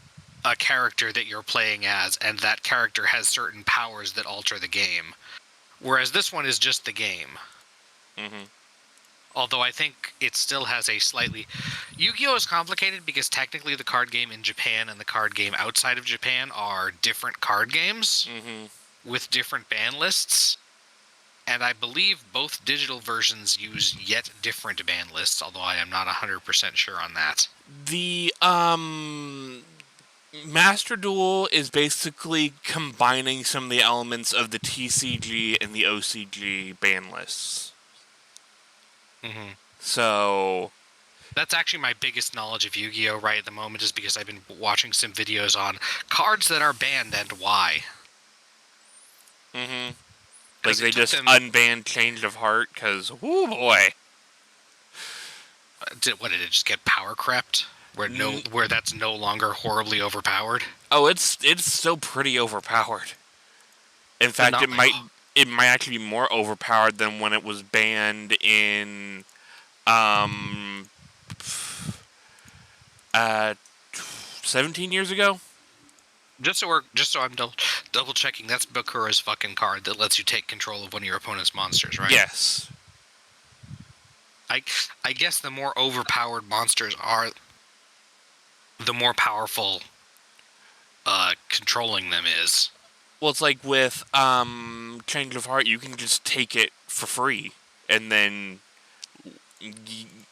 a character that you're playing as, and that character has certain powers that alter the game. Whereas this one is just the game. Although I think it still has a slightly... Yu-Gi-Oh! Is complicated because technically the card game in Japan and the card game outside of Japan are different card games with different ban lists. And I believe both digital versions use yet different ban lists, although I am not 100% sure on that. The Master Duel is basically combining some of the elements of the TCG and the OCG ban lists. So... That's actually my biggest knowledge of Yu-Gi-Oh! Right at the moment, is because I've been watching some videos on cards that are banned and why. Like, they just unbanned Change of Heart, because, whoo boy. Did it just get power crept? Where that's no longer horribly overpowered? Oh, it's still pretty overpowered. In fact, it might actually be more overpowered than when it was banned in 17 years ago. Just so I'm double checking, that's Bakura's fucking card that lets you take control of one of your opponent's monsters, right? Yes. I guess the more overpowered monsters are, the more powerful controlling them is. Well, it's like with Change of Heart, you can just take it for free and then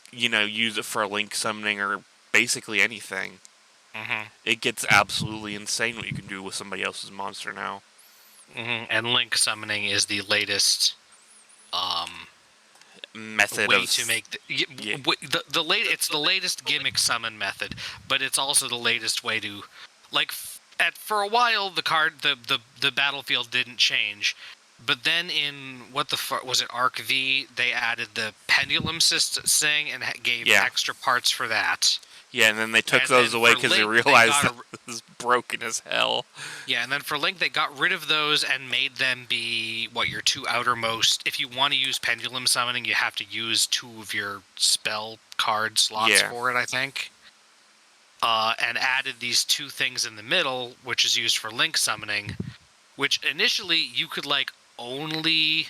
use it for a link summoning or basically anything. It gets absolutely insane what you can do with somebody else's monster now. And link summoning is the latest method way to make it's the latest gimmick summon method, but it's also the latest way to, like, for a while the battlefield didn't change, but then in what the fuck was it, Arc V, they added the pendulum thing and gave extra parts for that. Yeah, and then they took those away because they realized that it was broken as hell. Yeah, and then for Link, they got rid of those and made them be, your two outermost... If you want to use Pendulum Summoning, you have to use 2 of your spell card slots for it, I think. And added these 2 things in the middle, which is used for Link Summoning, which initially you could like only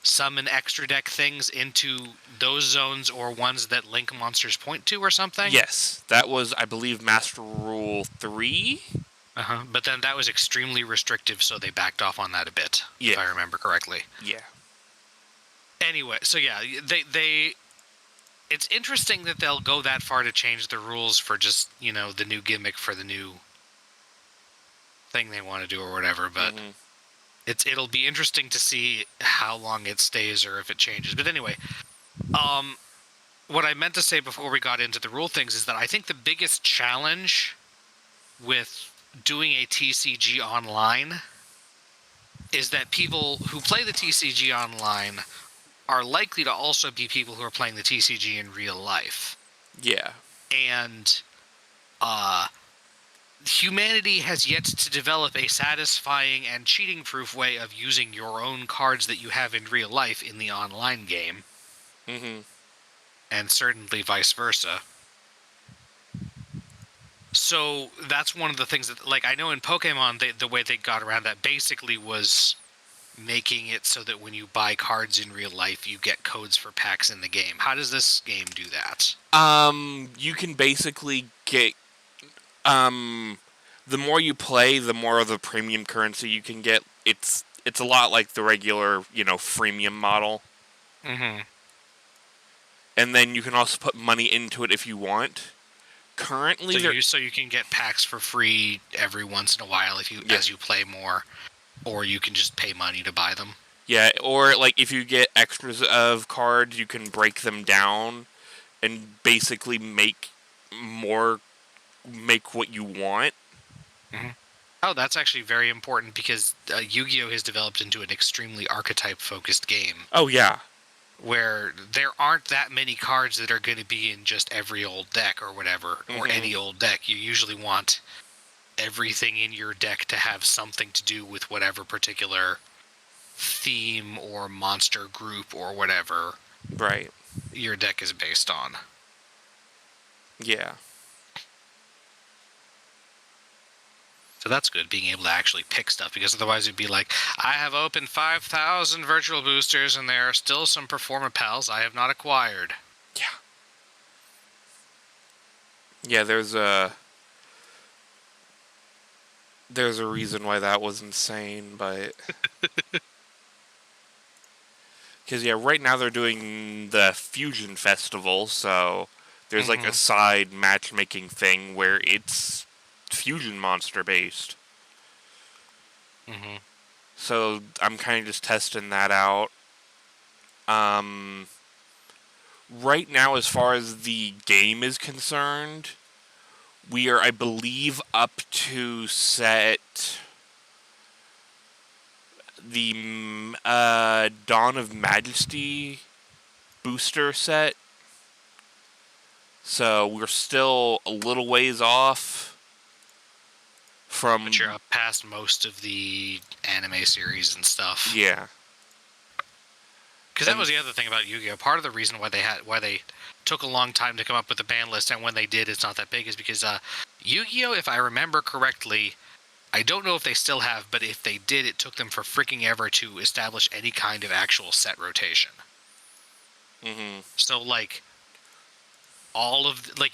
summon extra deck things into those zones or ones that link monsters point to or something. Yes, that was, I believe, Master Rule 3. But then that was extremely restrictive, so they backed off on that a bit, if I remember correctly. Yeah. Anyway, so yeah, they it's interesting that they'll go that far to change the rules for just, the new gimmick for the new thing they want to do or whatever, but it'll be interesting to see how long it stays or if it changes. But anyway, what I meant to say before we got into the rule things is that I think the biggest challenge with doing a TCG online is that people who play the TCG online are likely to also be people who are playing the TCG in real life. Yeah. And humanity has yet to develop a satisfying and cheating-proof way of using your own cards that you have in real life in the online game. And certainly vice versa. So that's one of the things that, like, I know in Pokemon, the way they got around that basically was making it so that when you buy cards in real life, you get codes for packs in the game. How does this game do that? You can basically get, the more you play, the more of the premium currency you can get. It's a lot like the regular, freemium model. And then you can also put money into it if you want. Currently, so you can get packs for free every once in a while as you play more, or you can just pay money to buy them. Yeah, or like if you get extras of cards, you can break them down and basically make what you want. Oh, that's actually very important because Yu-Gi-Oh! Has developed into an extremely archetype-focused game. Oh, yeah. Where there aren't that many cards that are going to be in just every old deck or whatever, or any old deck. You usually want everything in your deck to have something to do with whatever particular theme or monster group or whatever your deck is based on. Yeah. So that's good, being able to actually pick stuff, because otherwise it'd be like, I have opened 5,000 virtual boosters and there are still some Performa Pals I have not acquired. Yeah. Yeah, there's a reason why that was insane, but... Because, yeah, right now they're doing the Fusion Festival, so there's like a side matchmaking thing where it's Fusion monster based. So I'm kind of just testing that out. Right now, as far as the game is concerned, we are, I believe, up to set the Dawn of Majesty booster set. So we're still a little ways off from... But you're up past most of the anime series and stuff. Yeah. Because that was the other thing about Yu-Gi-Oh! Part of the reason why they took a long time to come up with the ban list, and when they did, it's not that big, is because Yu-Gi-Oh!, if I remember correctly, I don't know if they still have, but if they did, it took them for freaking ever to establish any kind of actual set rotation. So, like,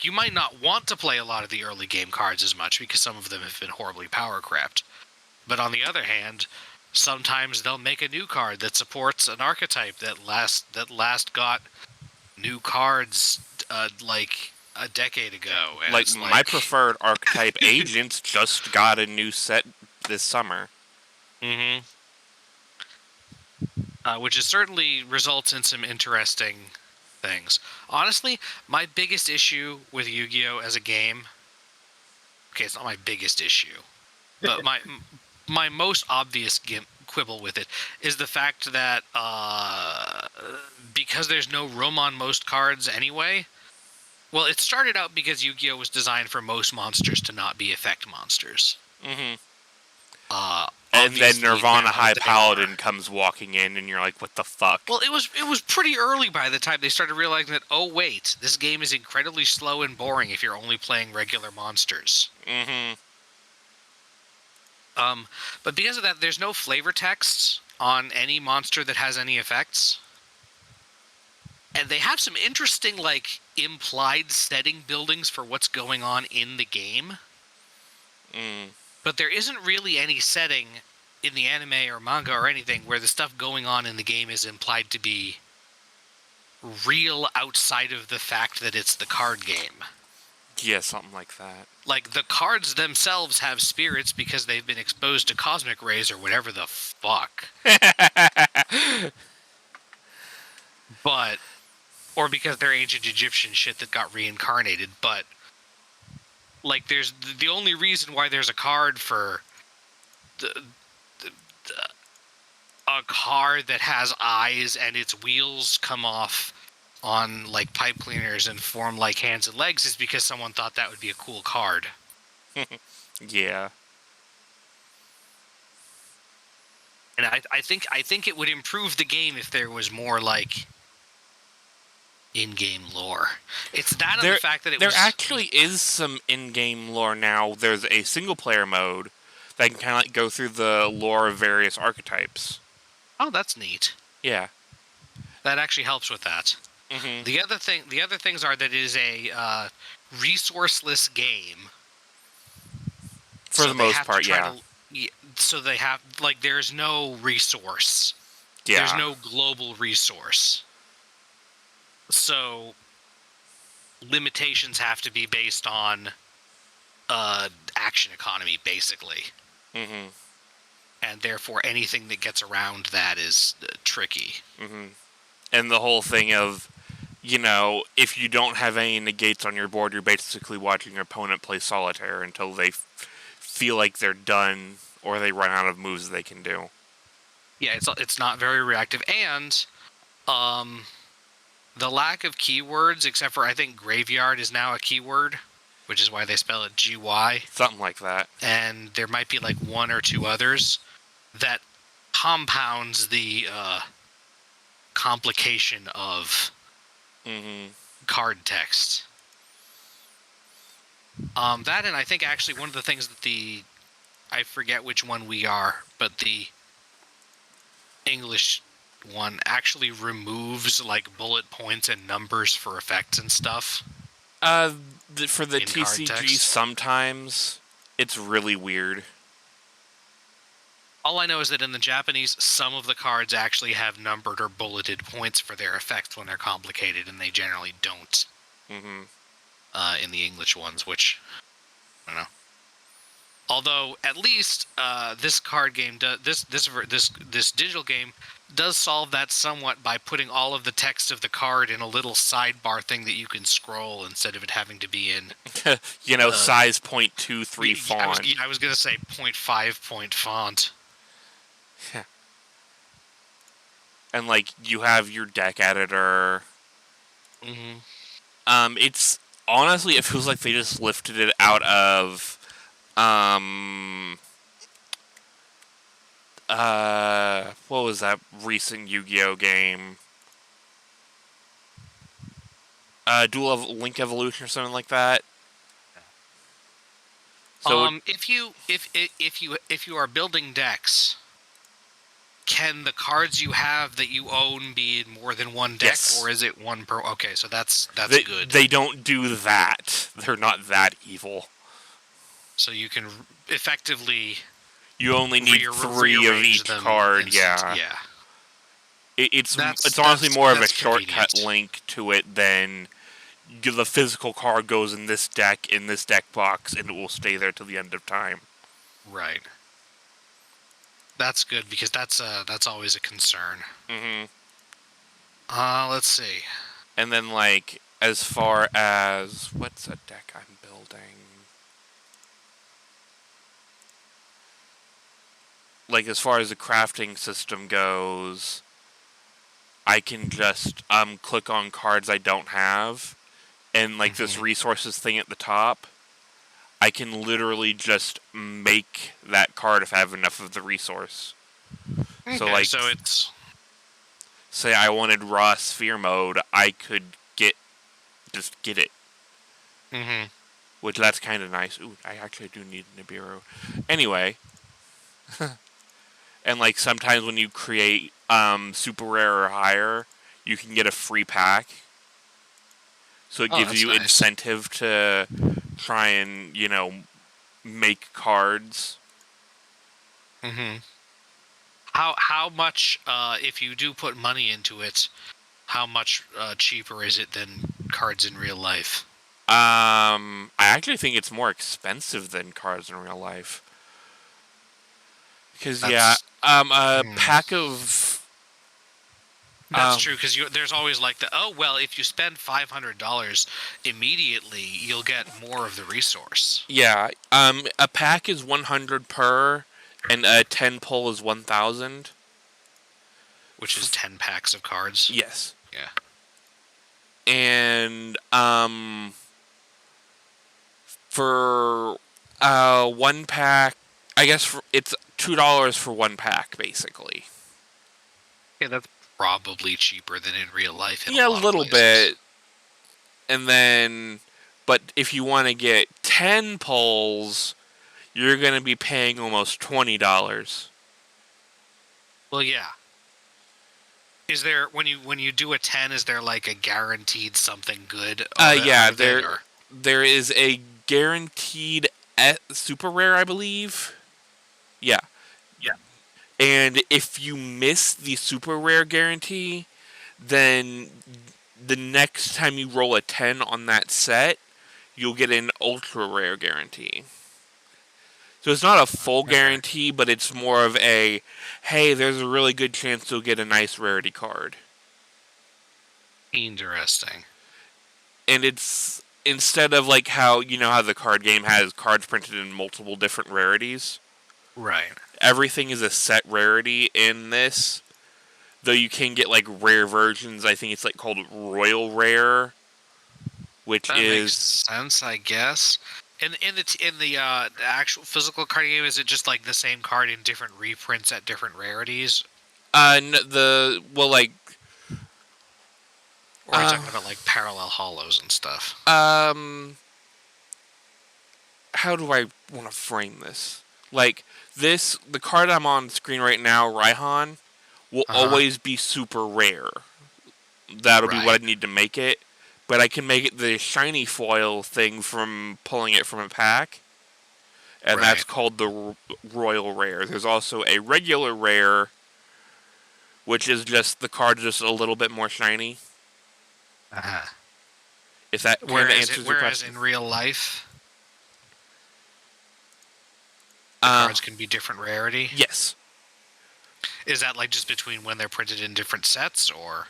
you might not want to play a lot of the early game cards as much because some of them have been horribly power crept. But on the other hand, sometimes they'll make a new card that supports an archetype that last got new cards like a decade ago. And like my preferred archetype Agents just got a new set this summer. Which is certainly results in some interesting things. Honestly, my biggest issue with Yu-Gi-Oh! As a game... Okay, it's not my biggest issue. But my most obvious quibble with it is the fact that because there's no room on most cards anyway... Well, it started out because Yu-Gi-Oh! Was designed for most monsters to not be effect monsters. And then Nirvana High Paladin comes walking in, and you're like, what the fuck? Well, it was pretty early by the time they started realizing that, oh, wait, this game is incredibly slow and boring if you're only playing regular monsters. But because of that, there's no flavor text on any monster that has any effects. And they have some interesting, like, implied setting buildings for what's going on in the game. But there isn't really any setting in the anime or manga or anything where the stuff going on in the game is implied to be real outside of the fact that it's the card game. Yeah, something like that. Like, the cards themselves have spirits because they've been exposed to cosmic rays or whatever the fuck. But, or because they're ancient Egyptian shit that got reincarnated, but, like, there's the only reason why there's a card for a car that has eyes and its wheels come off on, like, pipe cleaners and form like hands and legs is because someone thought that would be a cool card. Yeah. And I think it would improve the game if there was more, like, in-game lore. It's that and the fact that there actually is some in-game lore now. There's a single-player mode that can kind of like go through the lore of various archetypes. Oh, that's neat. Yeah. That actually helps with that. Mm-hmm. The other things are that it is a resourceless game. For the most part, yeah. So they have, like, there's no resource. Yeah. There's no global resource. So limitations have to be based on action economy, basically. Mm-hmm. And therefore, anything that gets around that is tricky. Mm-hmm. And the whole thing of, you know, if you don't have any negates on your board, you're basically watching your opponent play solitaire until they feel like they're done or they run out of moves they can do. Yeah, it's not very reactive. And the lack of keywords, except for, I think, graveyard is now a keyword, which is why they spell it GY. Something like that. And there might be, like, one or two others that compounds the complication of card text. That, and I think actually one of the things that I forget which one we are, but the English one actually removes, like, bullet points and numbers for effects and stuff. For the TCG, sometimes it's really weird. All I know is that in the Japanese, some of the cards actually have numbered or bulleted points for their effects when they're complicated, and they generally don't in the English ones, which, I don't know. Although, at least, this card game, this digital game, does solve that somewhat by putting all of the text of the card in a little sidebar thing that you can scroll instead of it having to be in... size 0.23 font. I was going to say 0.5 point font. And, like, you have your deck editor. It's... Honestly, it feels like they just lifted it out of... what was that recent Yu-Gi-Oh game? Duel of Link Evolution or something like that. So if you are building decks, can the cards you have that you own be in more than one deck, or is it one per? Okay, so that's good. They don't do that. They're not that evil. So you can effectively... You only need 3 of each card, yeah. It's honestly more of a shortcut link to it than the physical card goes in this deck box, and it will stay there till the end of time. Right. That's good, because that's always a concern. Let's see. And then, like, as far as... What's a deck I'm building? Like, as far as the crafting system goes, I can just click on cards I don't have, and, like, this resources thing at the top, I can literally just make that card if I have enough of the resource. Okay, so it's... Say I wanted raw sphere mode, I could just get it. Which, that's kind of nice. Ooh, I actually do need Nibiru. Anyway... And like sometimes when you create super rare or higher, you can get a free pack. So it Oh, gives that's you nice. incentive to try and, make cards. Mm-hmm. How much, if you do put money into it, how much cheaper is it than cards in real life? I actually think it's more expensive than cards in real life. Because That's a hmm. pack of That's true, because there's always like if you spend $500 immediately, you'll get more of the resource. a pack is 100 per, and a 10 pull is 1,000. Which is 10 packs of cards. Yes. Yeah. And for one pack, I guess it's $2 for one pack, basically. Yeah, that's probably cheaper than in real life in Yeah, a a lot of little places. bit. And then, but if you want to get 10 pulls, you're going to be paying almost $20. Well, yeah. Is there when you do a 10? Is there like a guaranteed something good? Yeah, Out of it, or? there is a guaranteed super rare, I believe. Yeah. Yeah. And if you miss the super rare guarantee, then the next time you roll a 10 on that set, you'll get an ultra rare guarantee. So it's not a full guarantee, but it's more of a, hey, there's a really good chance you'll get a nice rarity card. Interesting. And it's instead of like how the card game has cards printed in multiple different rarities. Right. Everything is a set rarity in this. Though you can get like rare versions. I think it's like called Royal Rare, which That makes is sense, I guess. In the actual physical card game, is it just like the same card in different reprints at different rarities, like or are you talking about like parallel hollows and stuff? how do I want to frame this? Like the card I'm on screen right now, Raihan, will always be super rare. That'll be what Right. I need to make it. But I can make it the shiny foil thing from pulling it from a pack. And that's Right. called the Royal Rare. There's also a regular rare, which is just the card just a little bit more shiny. Uh-huh. If that kind of answers your Whereas question. in real life, the cards can be different rarity. Yes. Is that like just between when they're printed in different sets, or?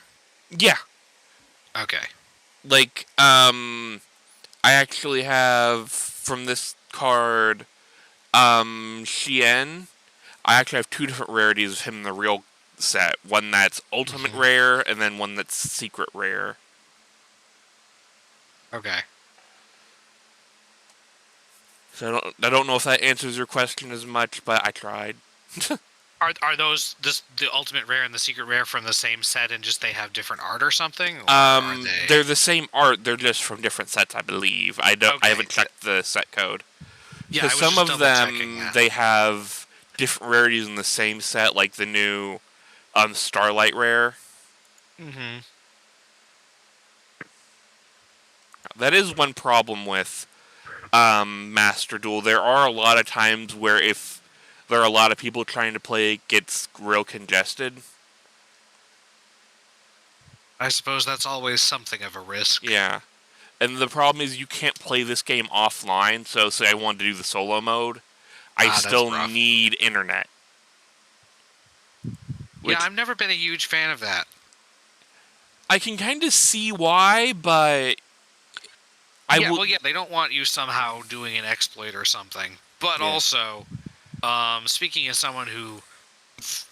Yeah. Okay. Like, I actually have from this card, Shien. I actually have two different rarities of him in the real set. One that's ultimate rare, and then one that's secret rare. Okay. So I don't know if that answers your question as much, but I tried. Are those the ultimate rare and the secret rare from the same set, and just they have different art or something? Or are they? They're the same art. They're just from different sets, I believe. I haven't checked the set code. Yeah, I was some just of them double-checking. they have different rarities in the same set, like the new Starlight rare. Mm-hmm. That is one problem with Master Duel. There are a lot of times where if there are a lot of people trying to play, it gets real congested. I suppose that's always something of a risk. Yeah. And the problem is you can't play this game offline, so say I wanted to do the solo mode, I still need internet. Yeah, I've never been a huge fan of that. I can kind of see why, but... they don't want you somehow doing an exploit or something. But also, speaking as someone who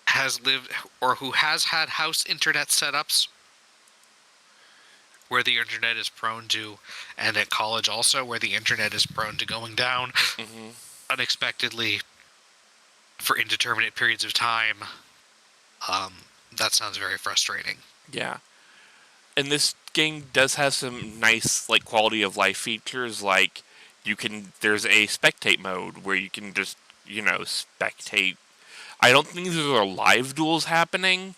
has lived or who has had house internet setups where the internet is prone to, and at college also, where the internet is prone to going down unexpectedly for indeterminate periods of time, that sounds very frustrating. Yeah. And this game does have some nice, like, quality of life features, like there's a spectate mode where you can just, spectate I don't think these are live duels happening.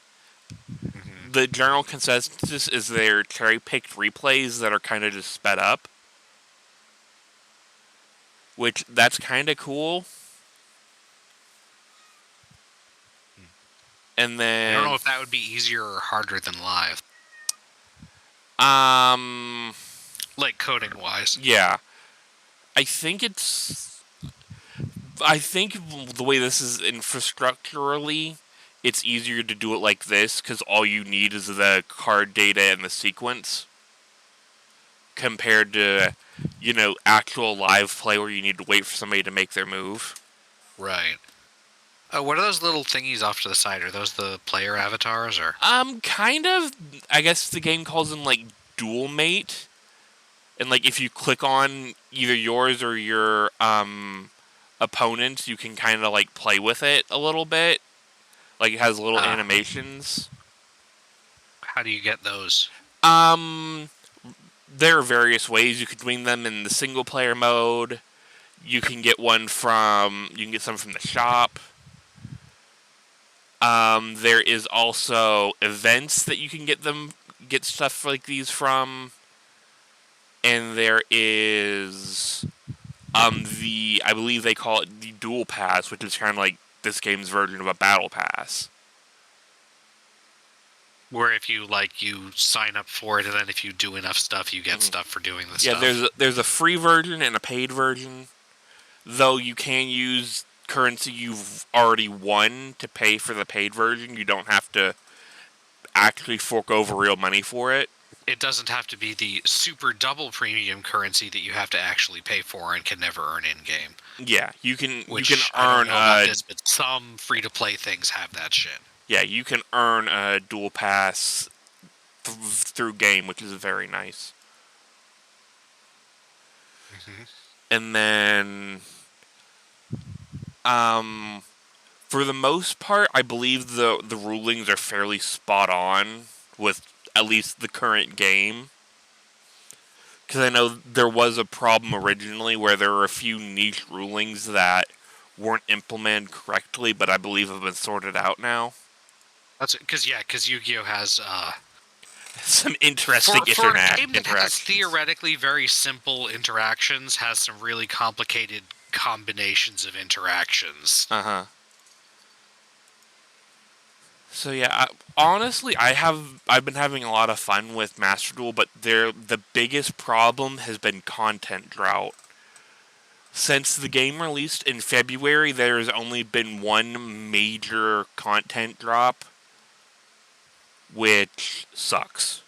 Mm-hmm. The general consensus is they're cherry-picked replays that are kind of just sped up. Which, that's kind of cool. And I don't know then... if that would be easier or harder than live. Like coding-wise. Yeah. I think the way this is infrastructurally, it's easier to do it like this, because all you need is the card data and the sequence. Compared to, actual live play where you need to wait for somebody to make their move. Right. What are those little thingies off to the side? Are those the player avatars, or? Kind of. I guess the game calls them, dual mate. And, if you click on either yours or your, opponents, you can kind of, play with it a little bit. It has little animations. How do you get those? There are various ways. You can win them in the single-player mode. You can get some from the shop. There is also events that you can get stuff like these from. And there is, I believe they call it the Dual Pass, which is kind of like this game's version of a Battle Pass. Where if you sign up for it, and then if you do enough stuff, you get stuff for doing the stuff. Yeah, there's a free version and a paid version. Though you can use currency you've already won to pay for the paid version. You don't have to actually fork over real money for it. It doesn't have to be the super double premium currency that you have to actually pay for and can never earn in-game. Yeah, you can earn... I don't know about this, but some free-to-play things have that shit. Yeah, you can earn a dual pass through game, which is very nice. Mm-hmm. And then, for the most part, I believe the rulings are fairly spot on with at least the current game. Because I know there was a problem originally where there were a few niche rulings that weren't implemented correctly, but I believe have been sorted out now. That's because Yu-Gi-Oh has some interesting for a game that has interactions. Theoretically very simple interactions, has some really complicated combinations of interactions. So yeah, honestly, I've been having a lot of fun with Master Duel, but the biggest problem has been content drought. Since the game released in February, there has only been one major content drop, which sucks.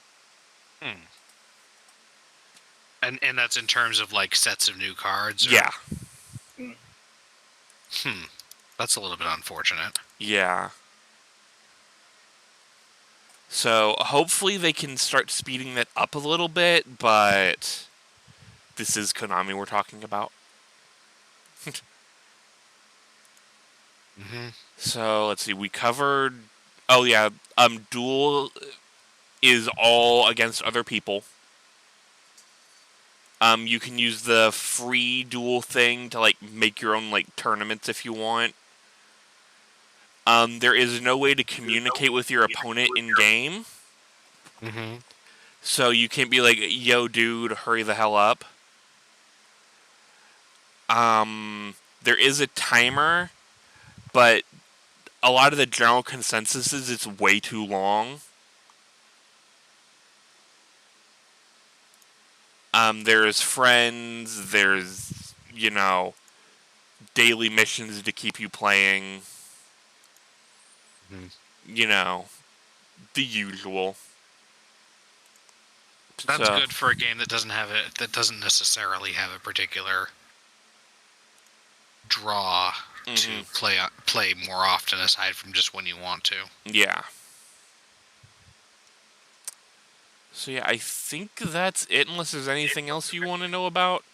And that's in terms of sets of new cards? Or? Yeah. That's a little bit unfortunate. Yeah. So hopefully they can start speeding that up a little bit, but this is Konami we're talking about. So let's see, we covered... Oh yeah, Duel is all against other people. You can use the free Duel thing to make your own tournaments if you want. There is no way to communicate with your opponent in game. So you can't be like, yo dude, hurry the hell up. There is a timer, but a lot of the general consensus is it's way too long. There's friends, there's, daily missions to keep you playing. The usual. That's good for a game that doesn't necessarily have a particular draw to play more often, aside from just when you want to. Yeah. So yeah, I think that's it, unless there's anything else you want to know about.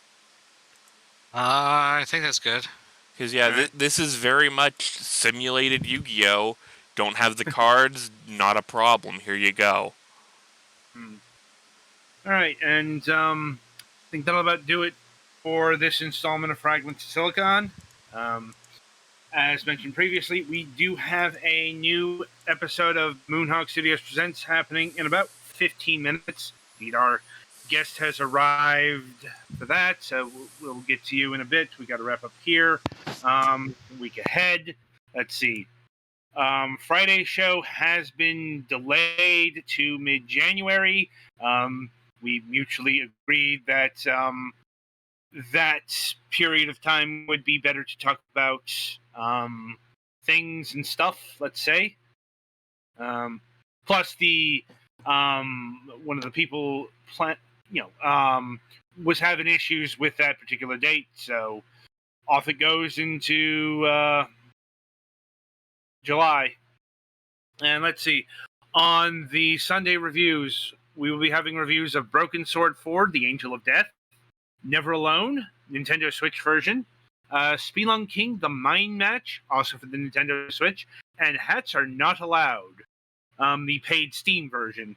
I think that's good. Because yeah, this is very much simulated Yu-Gi-Oh! Don't have the cards, not a problem. Here you go. All right, and I think that'll about do it for this installment of Fragments of Silicon. As mentioned previously, we do have a new episode of Moonhawk Studios Presents happening in about 15 minutes. Indeed, our guest has arrived for that, so we'll get to you in a bit. We got to wrap up here. Week ahead. Let's see. Friday's show has been delayed to mid-January. We mutually agreed that that period of time would be better to talk about things and stuff, let's say. Plus, the one of the people was having issues with that particular date, so off it goes into July. And let's see, on the Sunday reviews, we will be having reviews of Broken Sword 4, The Angel of Death, Never Alone, Nintendo Switch version, Spelunk King, The Mind Match, also for the Nintendo Switch, and Hats Are Not Allowed, the paid Steam version.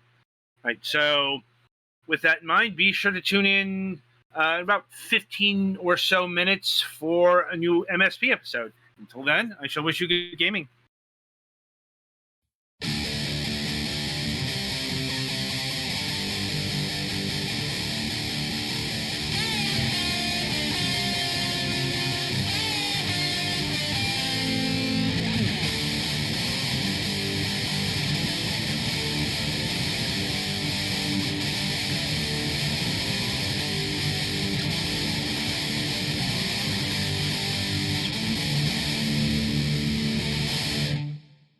Right, so with that in mind, be sure to tune in about 15 or so minutes for a new MSP episode. Until then, I shall wish you good gaming.